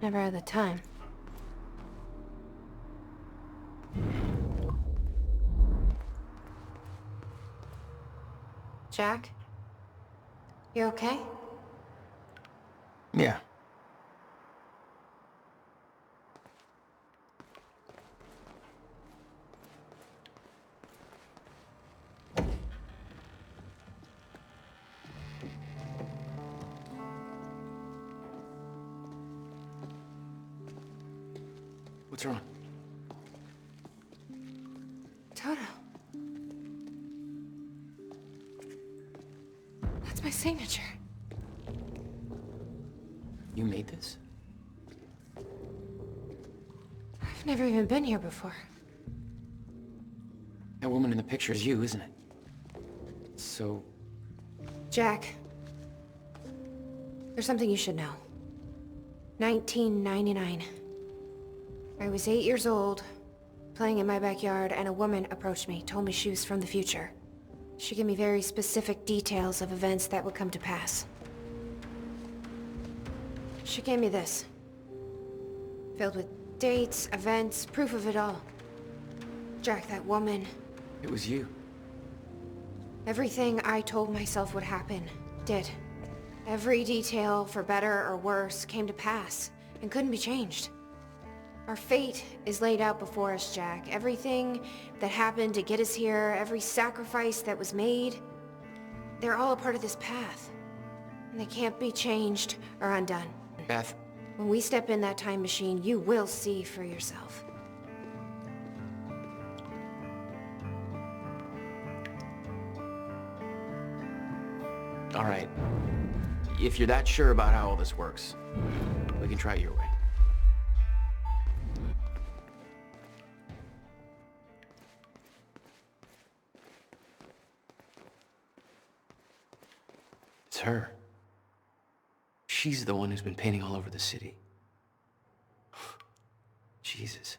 Never had the time. Jack? You okay? Yeah. What's wrong? Toto. That's my signature. You made this? I've never even been here before. That woman in the picture is you, isn't it? So... Jack. There's something you should know. 1999. I was 8 years old, playing in my backyard, and a woman approached me, told me she was from the future. She gave me very specific details of events that would come to pass. She gave me this. Filled with dates, events, proof of it all. Jack, that woman... It was you. Everything I told myself would happen, did. Every detail, for better or worse, came to pass, and couldn't be changed. Our fate is laid out before us, Jack. Everything that happened to get us here, every sacrifice that was made, they're all a part of this path. And they can't be changed or undone. Beth. When we step in that time machine, you will see for yourself. All right. If you're that sure about how all this works, we can try it your way. It's her. She's the one who's been painting all over the city. Jesus.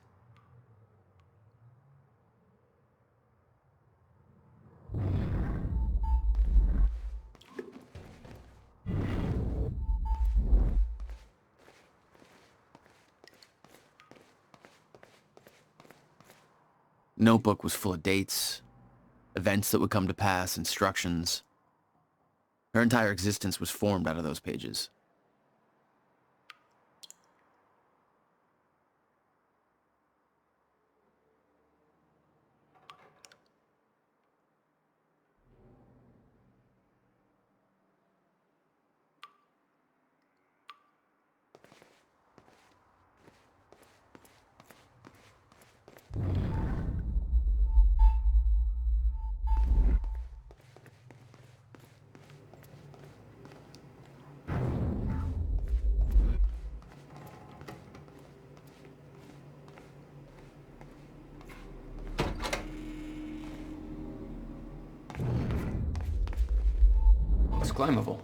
Notebook was full of dates, events that would come to pass, instructions. Her entire existence was formed out of those pages. It's climbable.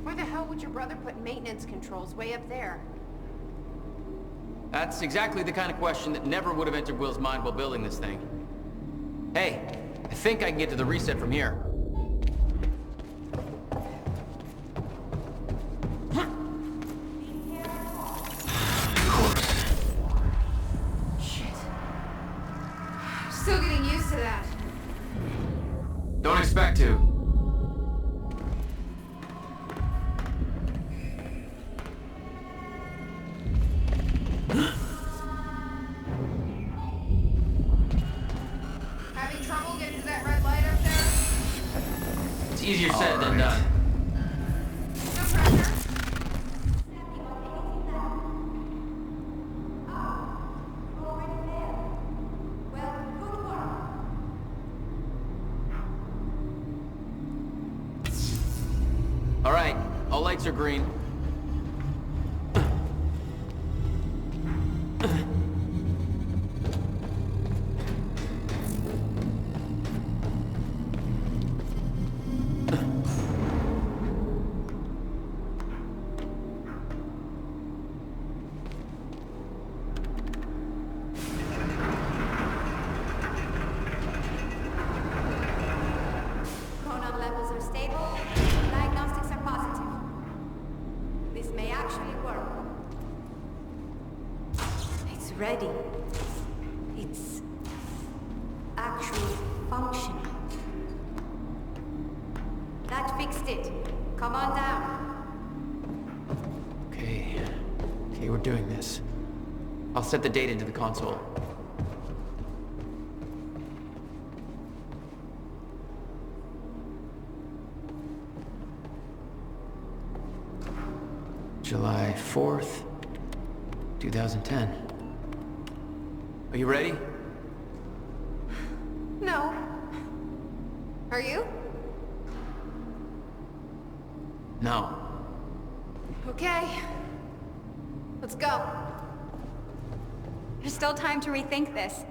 Why the hell would your brother put maintenance controls way up there? That's exactly the kind of question that never would have entered Will's mind while building this thing. Hey, I think I can get to the reset from here. Shit. I'm still getting Easier said than done. All right, all lights are green. Chronon levels are stable. Diagnostics are positive. This may actually work. It's ready. It's actually functional. That fixed it. Come on down. Okay. Okay, we're doing this. I'll set the data into the console. July 4th, 2010. Are you ready? No. Are you? No. Okay. Let's go. There's still time to rethink this.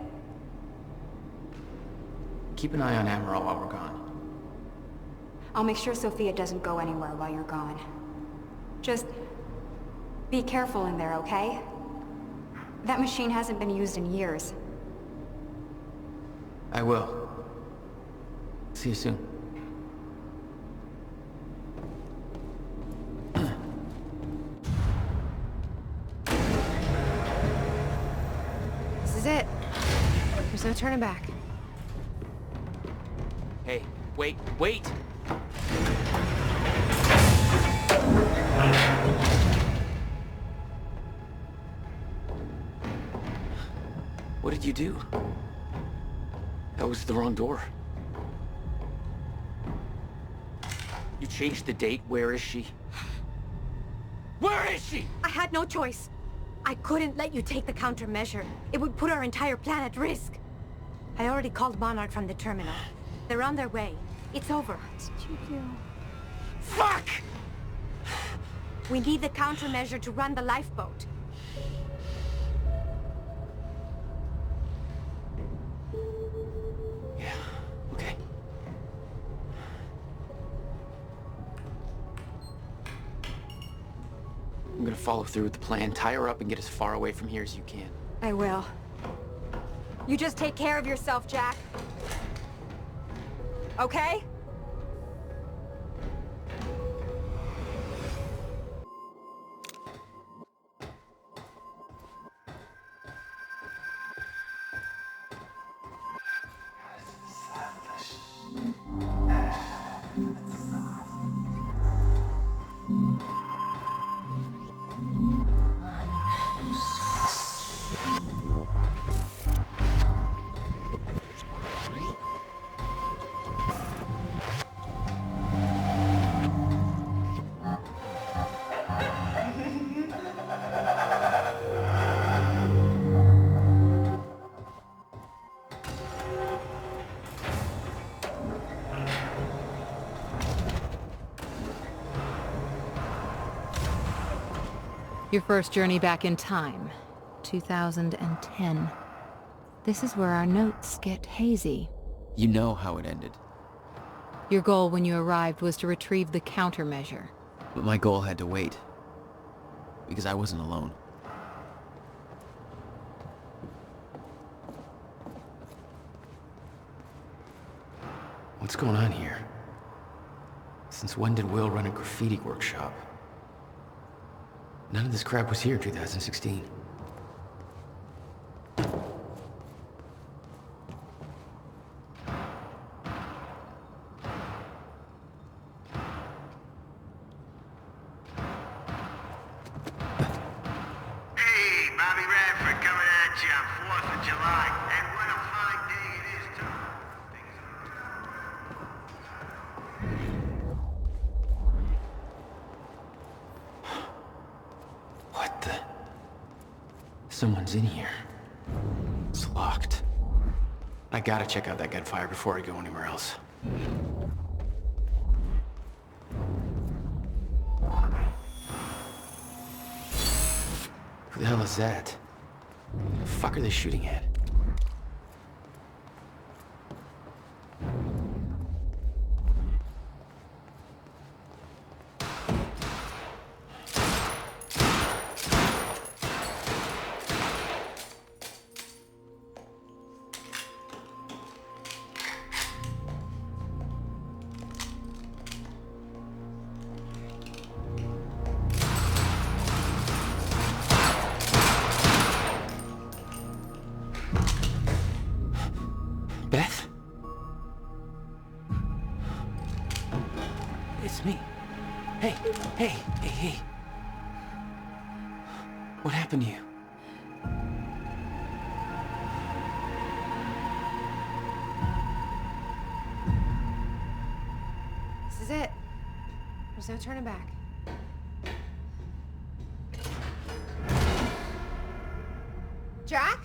Keep an eye on Amaral while we're gone. I'll make sure Sophia doesn't go anywhere while you're gone. Just be careful in there, okay? That machine hasn't been used in years. I will. See you soon. This is it. There's no turning back. Hey, wait, wait! What did you do? That was the wrong door. You changed the date. Where is she? Where is she? I had no choice. I couldn't let you take the countermeasure. It would put our entire plan at risk. I already called Monarch from the terminal. They're on their way. It's over. What did you do? Fuck! We need the countermeasure to run the lifeboat. Okay. I'm gonna follow through with the plan. Tie her up and get as far away from here as you can. I will. You just take care of yourself, Jack. Okay? Your first journey back in time, 2010. This is where our notes get hazy. You know how it ended. Your goal when you arrived was to retrieve the countermeasure. But my goal had to wait. Because I wasn't alone. What's going on here? Since when did Will run a graffiti workshop? None of this crap was here in 2016. Someone's in here. It's locked. I gotta check out that gunfire before I go anywhere else. Who the hell is that? The fuck are they shooting at? Beth? It's me. Hey. What happened to you? This is it. There's no turning back. Jack?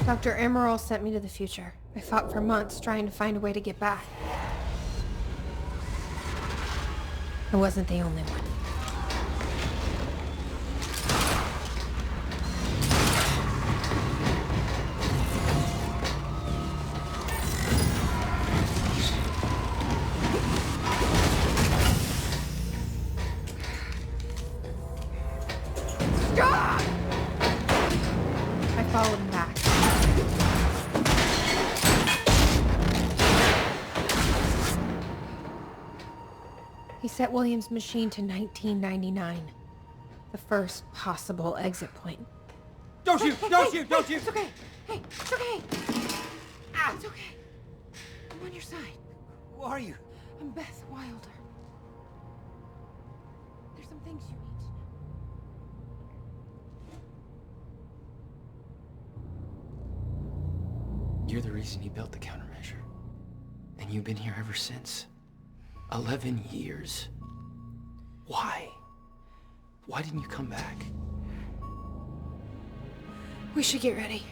Dr. Emerald sent me to the future. I fought for months trying to find a way to get back. I wasn't the only one. Stop! I followed him back. He set William's machine to 1999. The first possible exit point. Don't shoot! Don't shoot! Don't shoot! It's okay. Hey, it's okay. It's okay. I'm on your side. Who are you? I'm Beth Wilder. There's some things you need to know. You're the reason he built the countermeasure. And you've been here ever since. 11 years. Why? Why didn't you come back? We should get ready.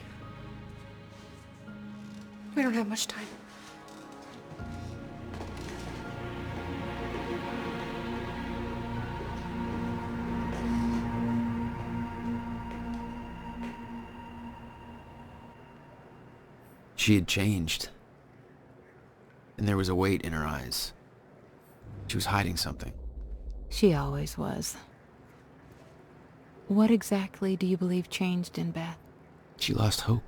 We don't have much time. She had changed. And there was a weight in her eyes. She was hiding something. She always was. What exactly do you believe changed in Beth? She lost hope.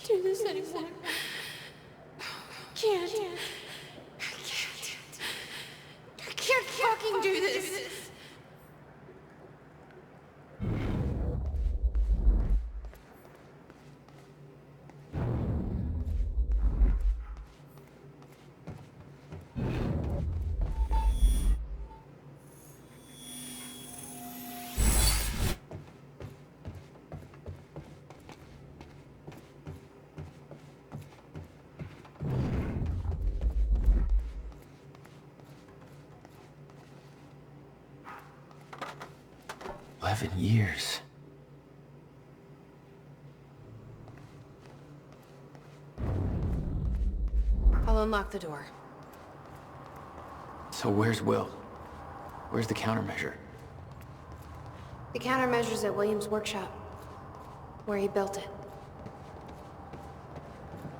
Do this anymore. Can't. I can't fucking do this. Years. I'll unlock the door. So where's Will? Where's the countermeasure? The countermeasure's at William's workshop, where he built it.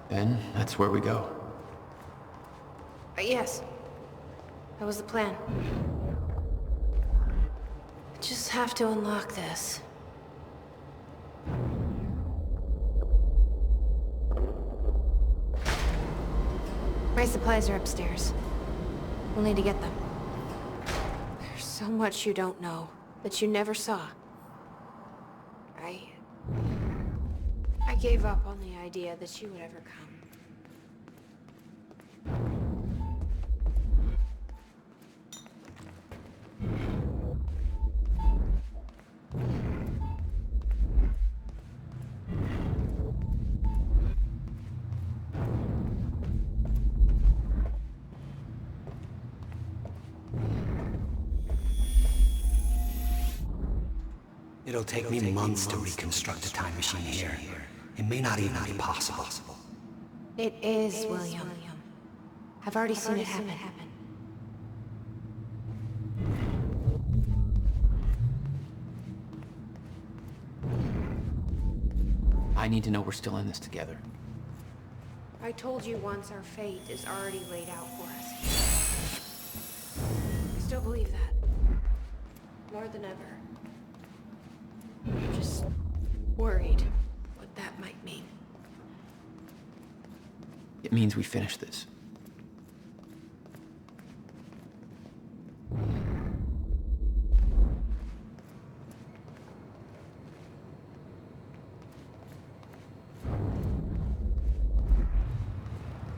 Then that's where we go. Yes, That was the plan. Just have to unlock this. My supplies are upstairs. We'll need to get them. There's so much you don't know, that you never saw. I gave up on the idea that she would ever come. It'll take me months to reconstruct a time machine here. It may not even be possible. It is, William. I've already seen it happen. I need to know we're still in this together. I told you once our fate is already laid out for us. I still believe that. More than ever. I'm just worried what that might mean. It means we finish this.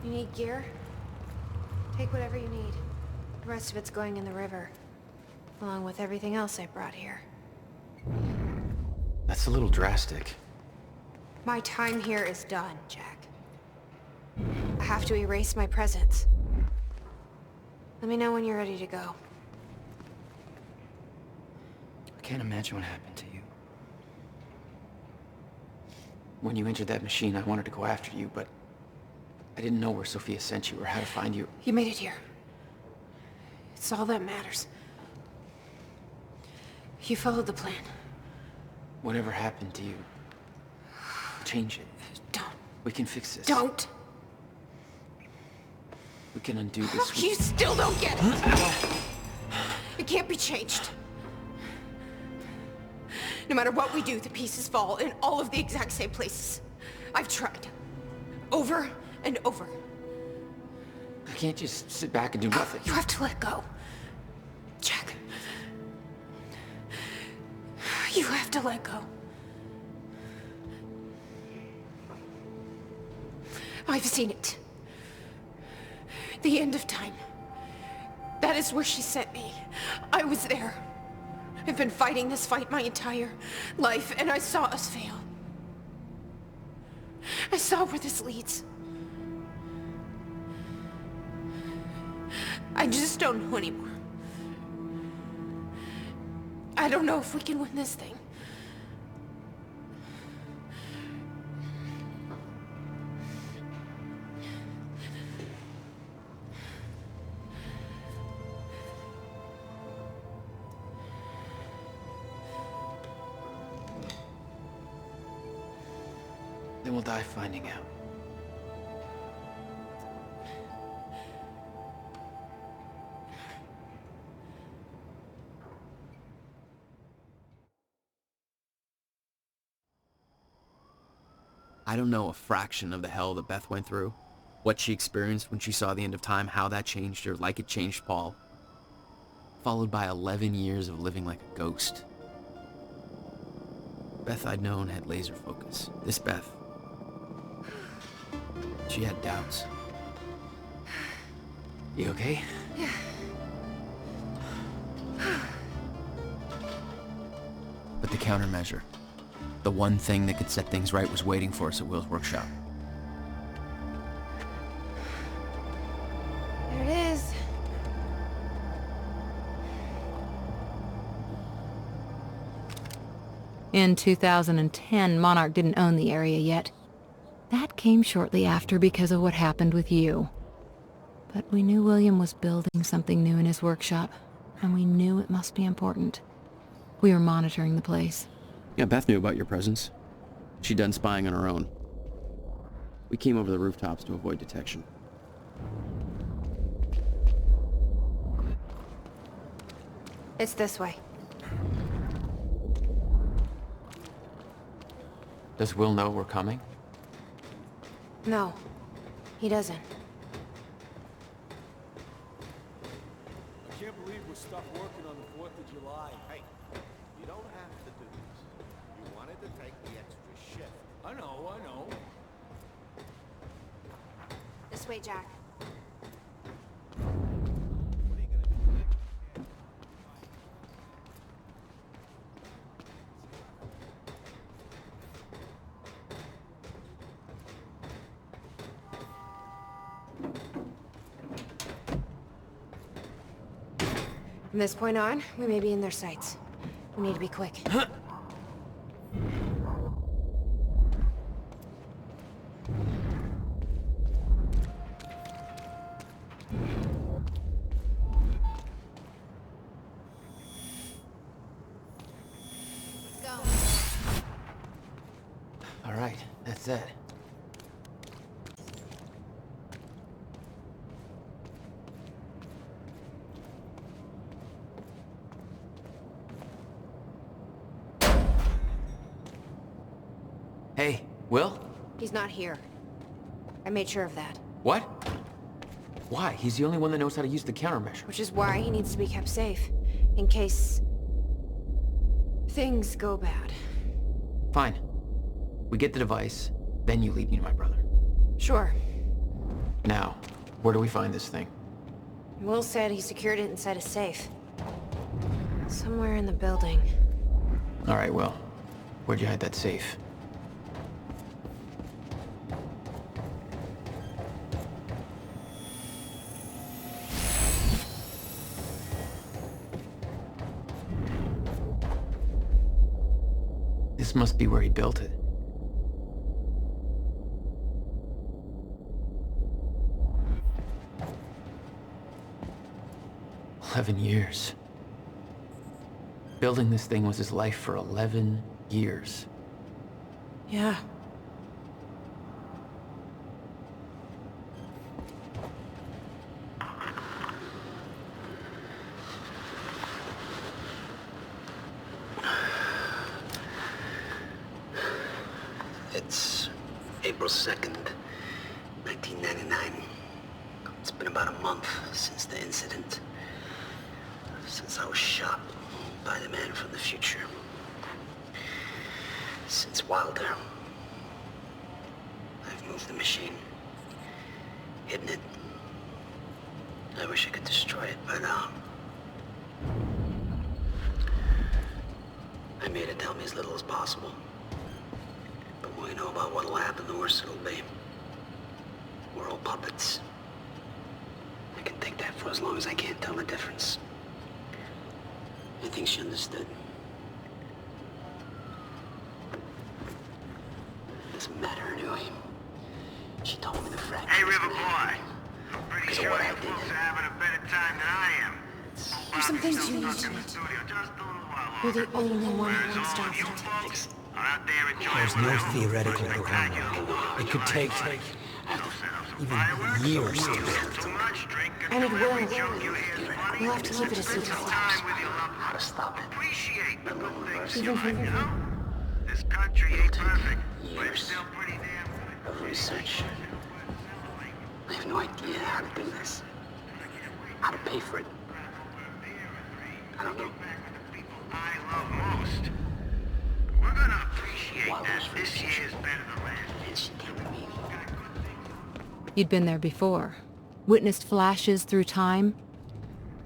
You need gear? Take whatever you need. The rest of it's going in the river, along with everything else I brought here. That's a little drastic. My time here is done, Jack. I have to erase my presence. Let me know when you're ready to go. I can't imagine what happened to you. When you entered that machine, I wanted to go after you, but I didn't know where Sophia sent you or how to find you. You made it here. It's all that matters. You followed the plan. Whatever happened to you, change it. Don't. We can fix this. Don't! We can undo this. You still don't get it! It can't be changed. No matter what we do, the pieces fall in all of the exact same places. I've tried. Over and over. I can't just sit back and do nothing. You have to let go. Jack. You have to let go. I've seen it. The end of time. That is where she sent me. I was there. I've been fighting this fight my entire life, and I saw us fail. I saw where this leads. I just don't know anymore. I don't know if we can win this thing. Then we'll die finding out. I don't know a fraction of the hell that Beth went through, what she experienced when she saw the end of time, how that changed her like it changed Paul, followed by 11 years of living like a ghost. Beth I'd known had laser focus. This Beth, she had doubts. You okay? Yeah. But the countermeasure, the one thing that could set things right, was waiting for us at Will's workshop. There it is. In 2010, Monarch didn't own the area yet. That came shortly after because of what happened with you. But we knew William was building something new in his workshop, and we knew it must be important. We were monitoring the place. Yeah, Beth knew about your presence. She'd done spying on her own. We came over the rooftops to avoid detection. It's this way. Does Will know we're coming? No, he doesn't. I can't believe we're stuck working on the 4th of July. Hey, you don't have to do this. You wanted to take the extra shift. I know. This way, Jack. From this point on, we may be in their sights. We need to be quick. All right, that's it. Hey, Will? He's not here. I made sure of that. What? Why? He's the only one that knows how to use the countermeasure. Which is why he needs to be kept safe. In case... things go bad. Fine. We get the device, then you lead me to my brother. Sure. Now, where do we find this thing? Will said he secured it inside a safe. Somewhere in the building. All right, Will. Where'd you hide that safe? This must be where he built it. $11 years. Building this thing was his life for 11 years. Yeah. It's April 2nd, 1999. It's been about a month since the incident. Since I was shot by the man from the future. Since Wilder. I've moved the machine. Hidden it. I wish I could destroy it, but I made it tell me as little as possible. The more you know about what'll happen, the worse it'll be. We're all puppets. I can take that for as long as I can't tell the difference. I think she understood. Doesn't matter anyway. She told me the fracture. Hey, River Boy. I'm pretty sure you folks are having a better time than I am. There's some things you need to do. You're the only one who wants to stop it. There's no theoretical program. It could take even years to build. And it will. We'll have to keep it a secret. How to stop it. Even from you. This country ain't perfect, but it's Years still pretty damn good. of research. I have no idea how to do this. How to pay for it. I don't know. I love most. We're gonna appreciate that this year is better than last. And she came to me. You'd been there before. Witnessed flashes through time.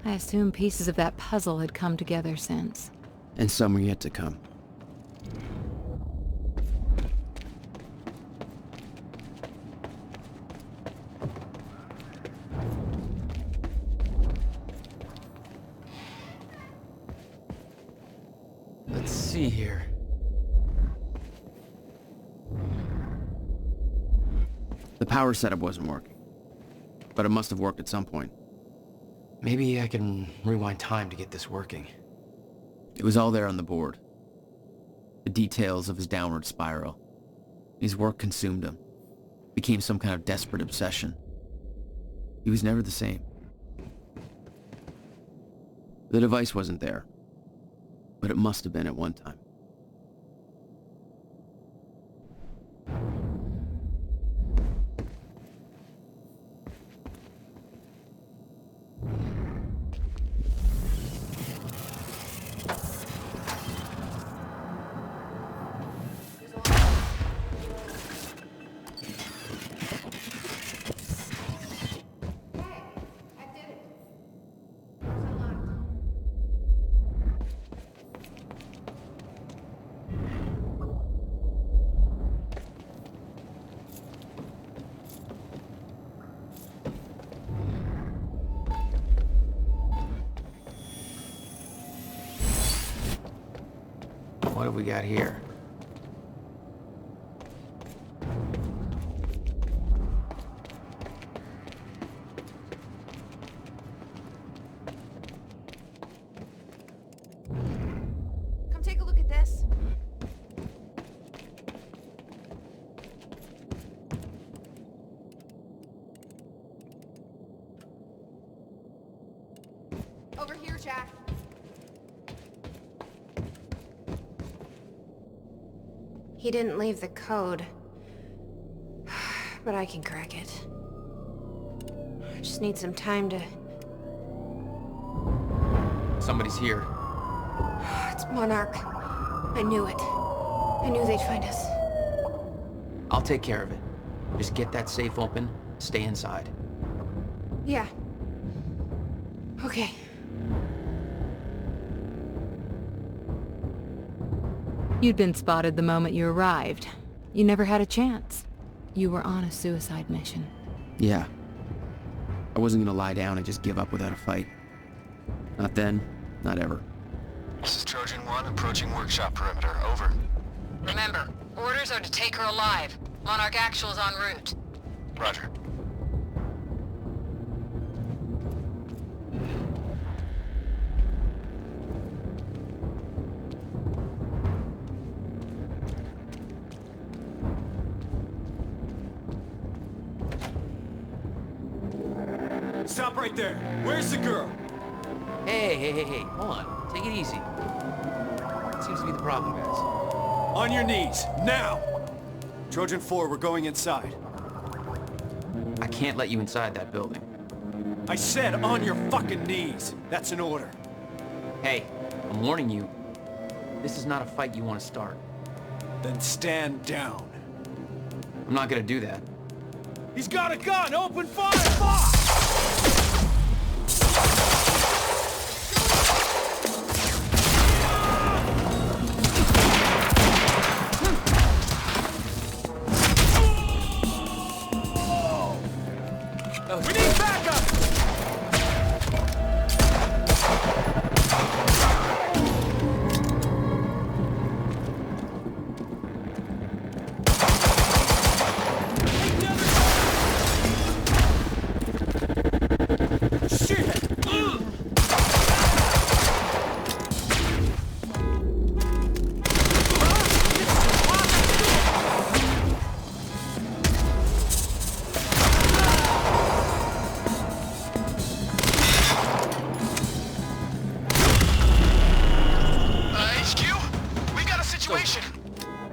I assume pieces of that puzzle had come together since. And some are yet to come. Let's see here. The power setup wasn't working, but it must have worked at some point. Maybe I can rewind time to get this working. It was all there on the board. The details of his downward spiral. His work consumed him. Became some kind of desperate obsession. He was never the same. The device wasn't there, but it must have been at one time. What have we got here? Come take a look at this. Over here, Jack. He didn't leave the code, but I can crack it. I just need some time to... Somebody's here. It's Monarch. I knew it. I knew they'd find us. I'll take care of it. Just get that safe open, stay inside. Yeah. Okay. You'd been spotted the moment you arrived. You never had a chance. You were on a suicide mission. Yeah. I wasn't gonna lie down and just give up without a fight. Not then, not ever. This is Trojan 1 approaching workshop perimeter. Over. Remember, orders are to take her alive. Monarch Actual is en route. Roger. Stop right there. Where's the girl? Hey, hold on. Take it easy. What seems to be the problem, guys? On your knees, now! Trojan 4, we're going inside. I can't let you inside that building. I said on your fucking knees. That's an order. Hey, I'm warning you. This is not a fight you want to start. Then stand down. I'm not gonna do that. He's got a gun! Open fire! Fuck! We need backup!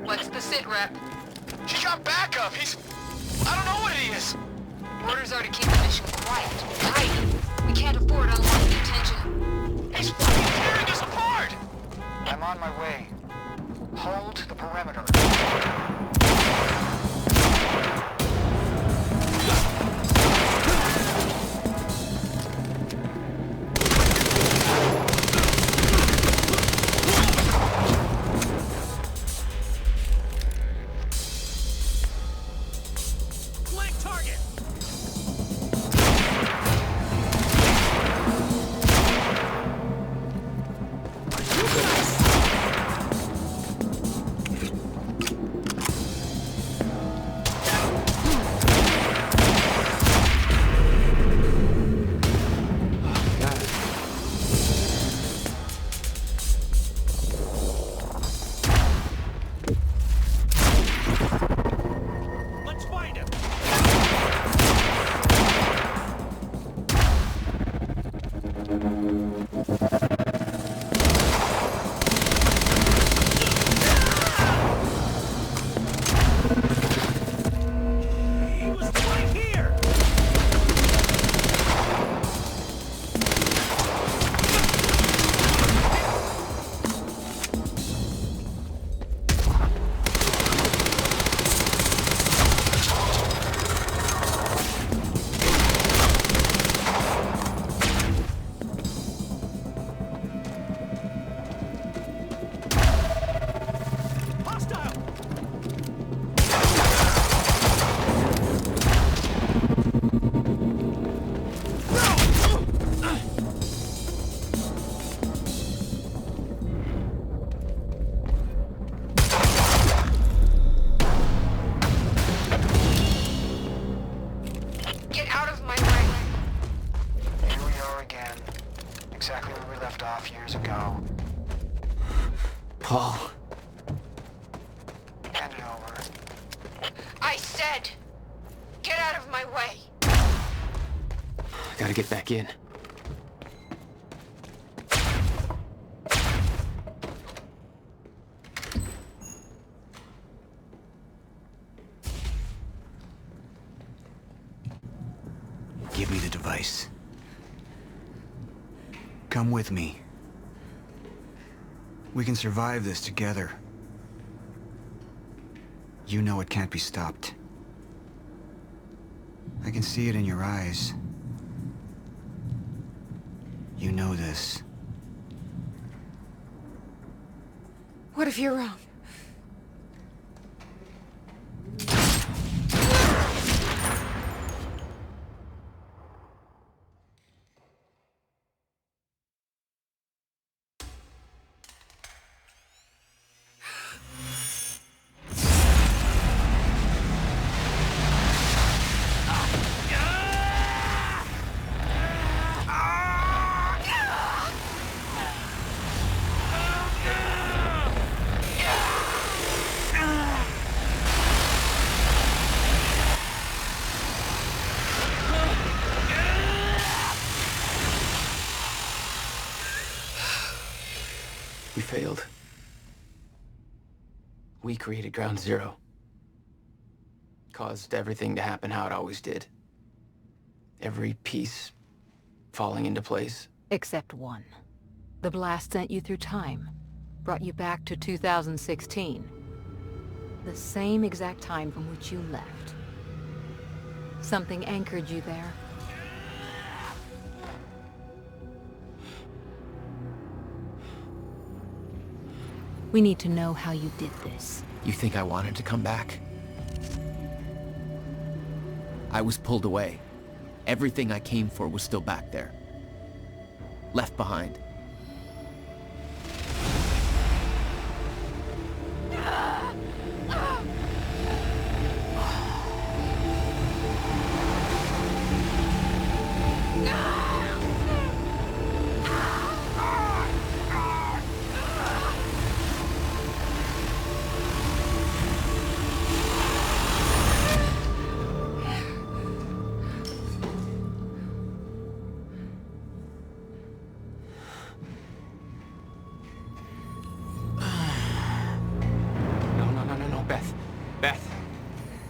What's the sit rep? She got backup. I don't know what he is. Orders are to keep the mission quiet, tight. We can't afford unwanted attention. He's fucking tearing us apart! I'm on my way. Hold the perimeter. Let's find him! exactly where we left off years ago. Paul. Hand it over. I said, get out of my way. I gotta get back in. Give me the device. Come with me. We can survive this together. You know it can't be stopped. I can see it in your eyes. You know this. What if you're wrong? We failed. We created Ground Zero. Caused everything to happen how it always did. Every piece falling into place. Except one. The blast sent you through time. Brought you back to 2016. The same exact time from which you left. Something anchored you there. We need to know how you did this. You think I wanted to come back? I was pulled away. Everything I came for was still back there. Left behind.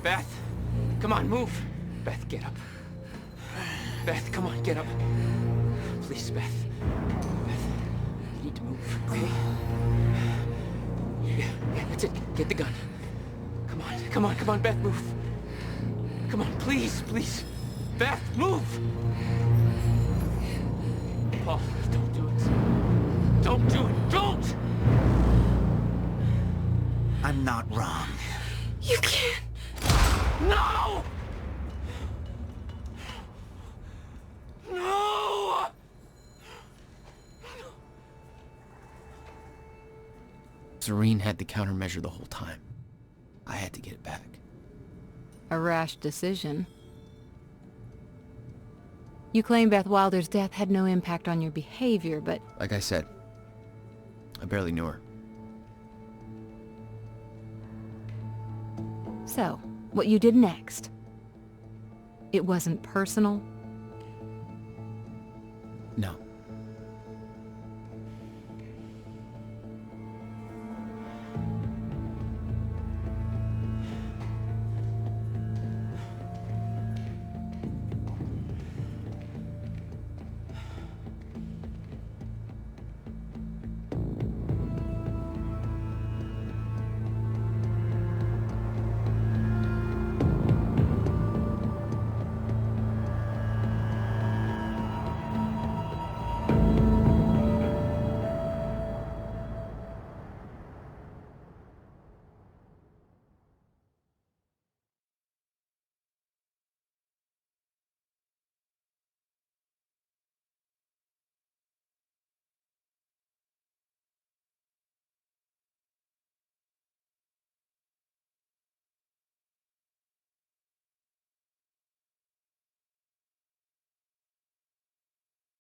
Beth! Come on, move! Beth, get up. Beth, come on, get up. Please, Beth. Beth, you need to move, okay? Yeah, that's it. Get the gun. Come on, Beth, move. Come on, please. Beth, move! Paul, don't do it. Don't do it! Don't! I'm not wrong. You can't. No! No! Serene had the countermeasure the whole time. I had to get it back. A rash decision. You claim Beth Wilder's death had no impact on your behavior, but... Like I said, I barely knew her. So, what you did next? It wasn't personal? No.